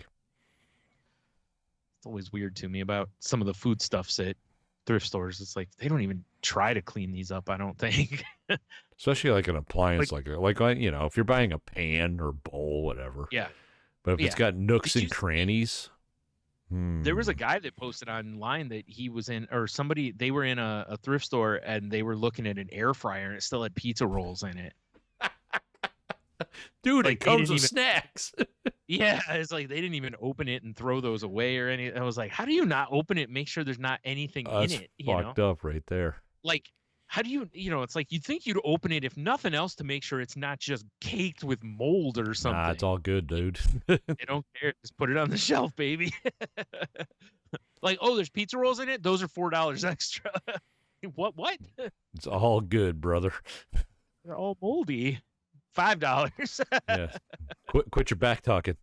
It's always weird to me about some of the foodstuffs at thrift stores. It's like they don't even try to clean these up, I don't think. Especially like an appliance, like if you're buying a pan or bowl, whatever. Yeah. But if it's got nooks and crannies. There was a guy that posted online that he was in, or somebody, they were in a thrift store and they were looking at an air fryer and it still had pizza rolls in it. Dude, it comes with snacks. Yeah, it's like they didn't even open it and throw those away or anything. I was like, how do you not open it, make sure there's not anything in it? Fucked up right there. Like, how do you, it's like you'd think you'd open it, if nothing else, to make sure it's not just caked with mold or something. Nah, it's all good, dude. They don't care. Just put it on the shelf, baby. Like, oh, there's pizza rolls in it? Those are $4 extra. What? It's all good, brother. They're all moldy. $5. Yeah. Quit your back talking.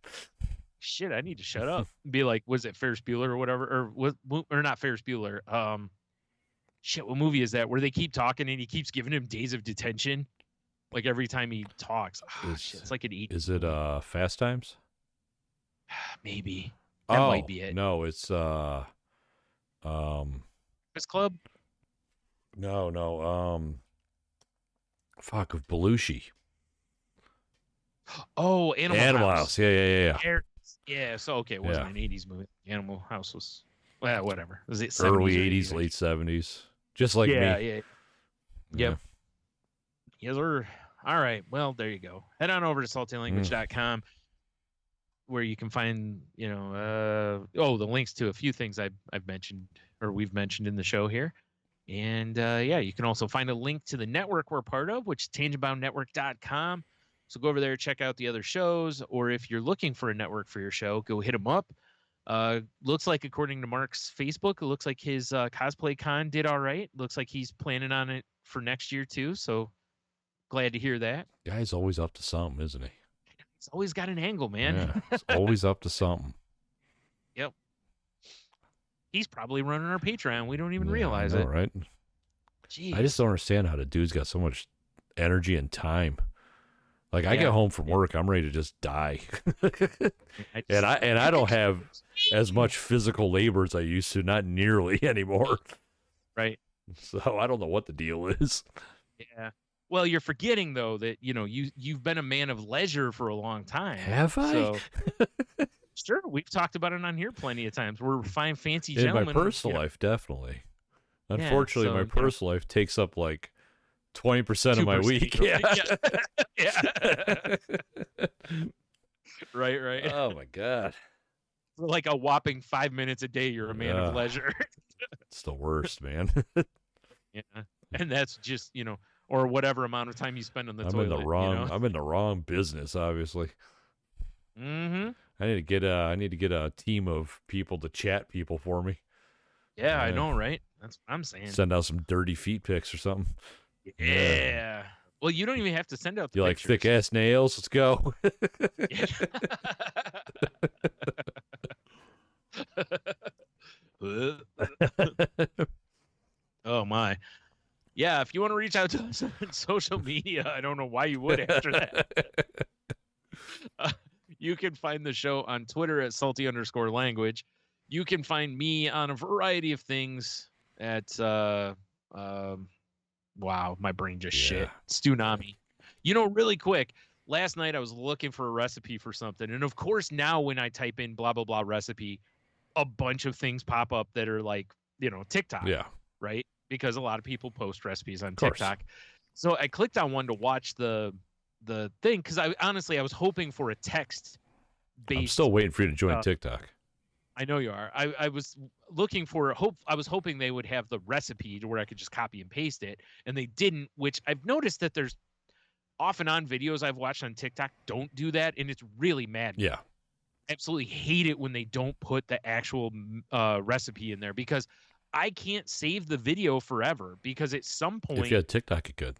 Shit, I need to shut up. Be like, was it Ferris Bueller or whatever? Or not Ferris Bueller. Shit, what movie is that? Where they keep talking and he keeps giving him days of detention, like every time he talks. Shit, it's like an 80s. Is it Fast Times? Maybe. That might be it. No, it's Breakfast Club? No. Fuck, of Belushi. Oh, Animal House. Yeah. Yeah, so okay, it wasn't an 80s movie. Animal House was, well, whatever. Was it early 80s, late 70s? Just like me. Yeah. Yep. Yes, sir. All right. Well, there you go. Head on over to saltylanguage.com where you can find, the links to a few things I've mentioned or we've mentioned in the show here. And you can also find a link to the network we're part of, which is tangentboundnetwork.com. So go over there, check out the other shows, or if you're looking for a network for your show, go hit them up. Looks like, according to Mark's Facebook, it looks like his cosplay con did all right. Looks like he's planning on it for next year too. So glad to hear that. Guy's always up to something, isn't he? He's always got an angle, man. Yeah, he's always up to something. Yep. He's probably running our Patreon. We don't even realize it. Right? Jeez. I just don't understand how the dude's got so much energy and time. Like I get home from work, I'm ready to just die. And I don't have as much physical labor as I used to, not nearly anymore. Right. So I don't know what the deal is. Yeah. Well, you're forgetting though that you've been a man of leisure for a long time. Have I? So sure, we've talked about it on here plenty of times. We're fine, fancy In gentlemen. my personal life, definitely. Unfortunately, so, my personal life takes up like 20% of my week. Right? Yeah. Yeah. Right. Oh my God. For like a whopping 5 minutes a day, you're a man of leisure. It's the worst, man. Yeah. And that's just, or whatever amount of time you spend on the toilet. I'm in the wrong business, obviously. Mm-hmm. I need to get a team of people to chat people for me. Yeah, I know, right? That's what I'm saying. Send out some dirty feet pics or something. Yeah. Well, you don't even have to send out the You pictures. like thick ass nails? Let's go. Oh my. Yeah, if you want to reach out to us on social media, I don't know why you would after that. You can find the show on Twitter at salty_language. You can find me on a variety of things at wow, my brain just shit. Tsunami. Really quick, last night I was looking for a recipe for something, and of course now when I type in blah blah blah recipe, a bunch of things pop up that are like, TikTok. Yeah. Right? Because a lot of people post recipes on TikTok. So I clicked on one to watch the thing because I was hoping for a text based. I'm still waiting for you to join TikTok. I know you are. I was looking for I was hoping they would have the recipe to where I could just copy and paste it, and they didn't, which I've noticed that there's off and on videos I've watched on TikTok don't do that, and it's really mad. Yeah. I absolutely hate it when they don't put the actual recipe in there because I can't save the video forever because at some point if you had TikTok, it could.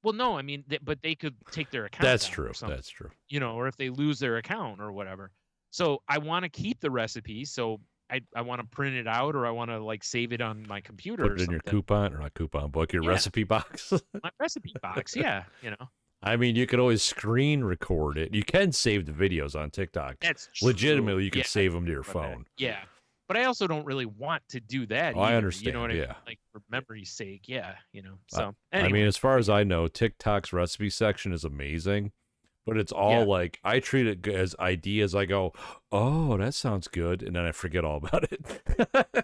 Well, no, I mean, but they could take their account. That's true. That's true. Or if they lose their account or whatever. So I want to keep the recipe. So I want to print it out or I want to like save it on my computer. Put it in your coupon book, your recipe box. My recipe box. Yeah. I mean, you could always screen record it. You can save the videos on TikTok. That's true. Legitimately, you can save them to your phone. Yeah. But I also don't really want to do that. Oh, I understand. You know what I mean? Like for memory's sake. Yeah. So anyway. I mean, as far as I know, TikTok's recipe section is amazing, but it's all like I treat it as ideas. I go, oh, that sounds good, and then I forget all about it.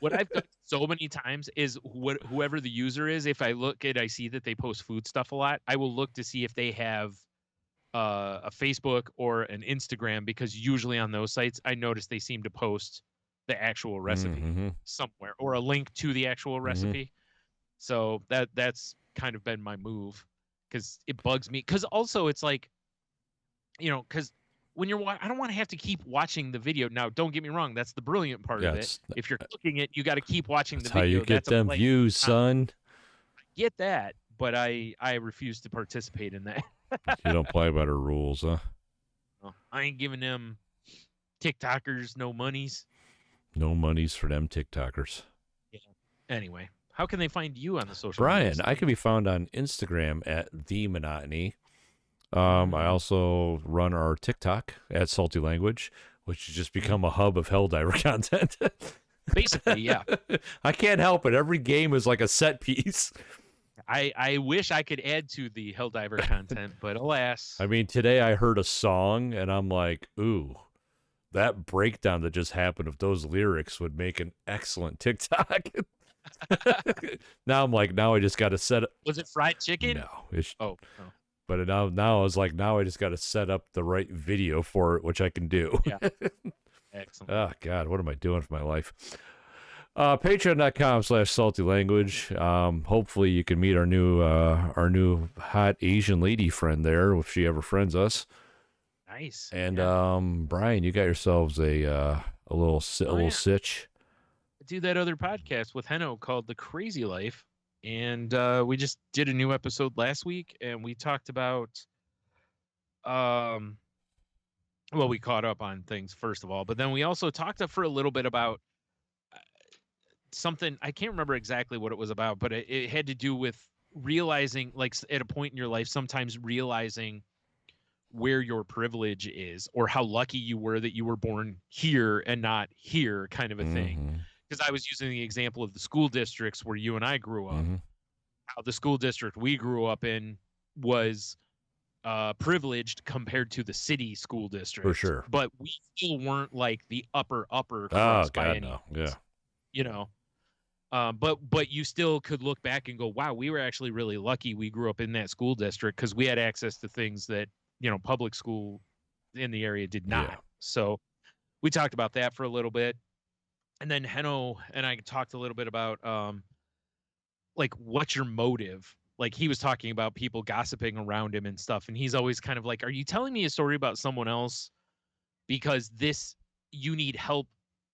What I've done so many times is whoever the user is, if I see that they post food stuff a lot, I will look to see if they have a Facebook or an Instagram because usually on those sites, I notice they seem to post the actual recipe somewhere or a link to the actual recipe. So that's kind of been my move because it bugs me. Because also it's like, because when I don't want to have to keep watching the video. Now, don't get me wrong. That's the brilliant part of it. If you're cooking it, you got to keep watching the video. That's how you get them views, son. I get that, but I refuse to participate in that. You don't play by the rules, huh? Well, I ain't giving them TikTokers no monies. No monies for them TikTokers. Yeah. Anyway, how can they find you on the social Brian, media? I can be found on Instagram at The Monotony. I also run our TikTok at Salty Language, which has just become a hub of Helldiver content. Basically, yeah. I can't help it. Every game is like a set piece. I wish I could add to the Helldiver content, but alas. I mean, today I heard a song, and I'm like, ooh. That breakdown that just happened of those lyrics would make an excellent TikTok. Now I'm like, now I just got to set up. Was it fried chicken? No. But now I was like, now I just got to set up the right video for it, which I can do. Yeah. Excellent. Oh, God, what am I doing for my life? Patreon.com/saltylanguage. Hopefully you can meet our new hot Asian lady friend there if she ever friends us. Nice. And Brian, you got yourselves a little sitch. I do that other podcast with Heno called The Crazy Life, and we just did a new episode last week, and we talked about we caught up on things first of all, but then we also talked for a little bit about something. I can't remember exactly what it was about, but it had to do with realizing, like at a point in your life, sometimes realizing where your privilege is or how lucky you were that you were born here and not here, kind of a thing. Because I was using the example of the school districts where you and I grew up. How the school district we grew up in was privileged compared to the city school district. For sure. But we still weren't like the upper Oh, class by God, any no. means, Yeah. you know. But you still could look back and go, wow, we were actually really lucky we grew up in that school district because we had access to things that, you know, public school in the area did not. Yeah. So we talked about that for a little bit. And then Heno and I talked a little bit about like, what's your motive? Like, he was talking about people gossiping around him and stuff. And he's always kind of like, are you telling me a story about someone else because you need help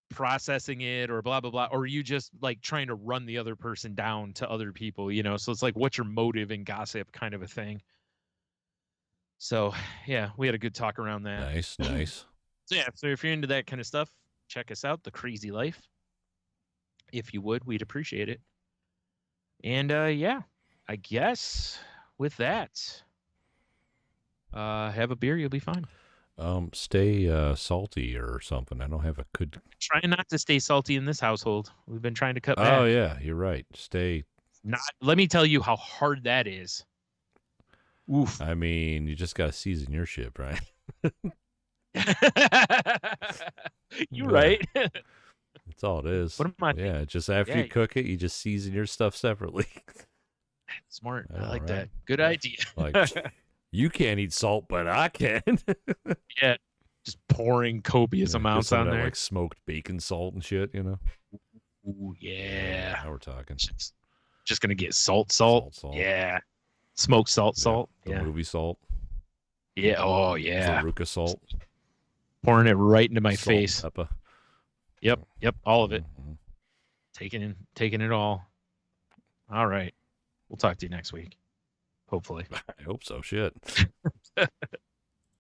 processing it or blah, blah, blah? Or are you just like trying to run the other person down to other people, you know? So it's like, what's your motive in gossip, kind of a thing. So yeah, we had a good talk around that. Nice. So yeah, so if you're into that kind of stuff, check us out, The Crazy Life. If you would, we'd appreciate it. And yeah, I guess with that, have a beer, you'll be fine. Stay salty or something. I don't have a good. Trying not to stay salty in this household. We've been trying to cut back. Oh yeah, you're right. Stay. Let me tell you how hard that is. Oof. I mean, you just gotta season your shit, right? You're right. That's all it is. What am I? Yeah, just after you cook it, you just season your stuff separately. Smart. I All like right. that. Good idea. Like, you can't eat salt, but I can. Yeah. Just pouring copious amounts on there. Like smoked bacon salt and shit, you know? Ooh, yeah. Now we're talking. Just going to get salt. Yeah. Smoked salt. The movie salt. Yeah. Oh, yeah. Veruca salt. Pouring it right into my Salt face. Pepper. Yep. All of it. Mm-hmm. Taking it all. All right. We'll talk to you next week. Hopefully. I hope so. Shit.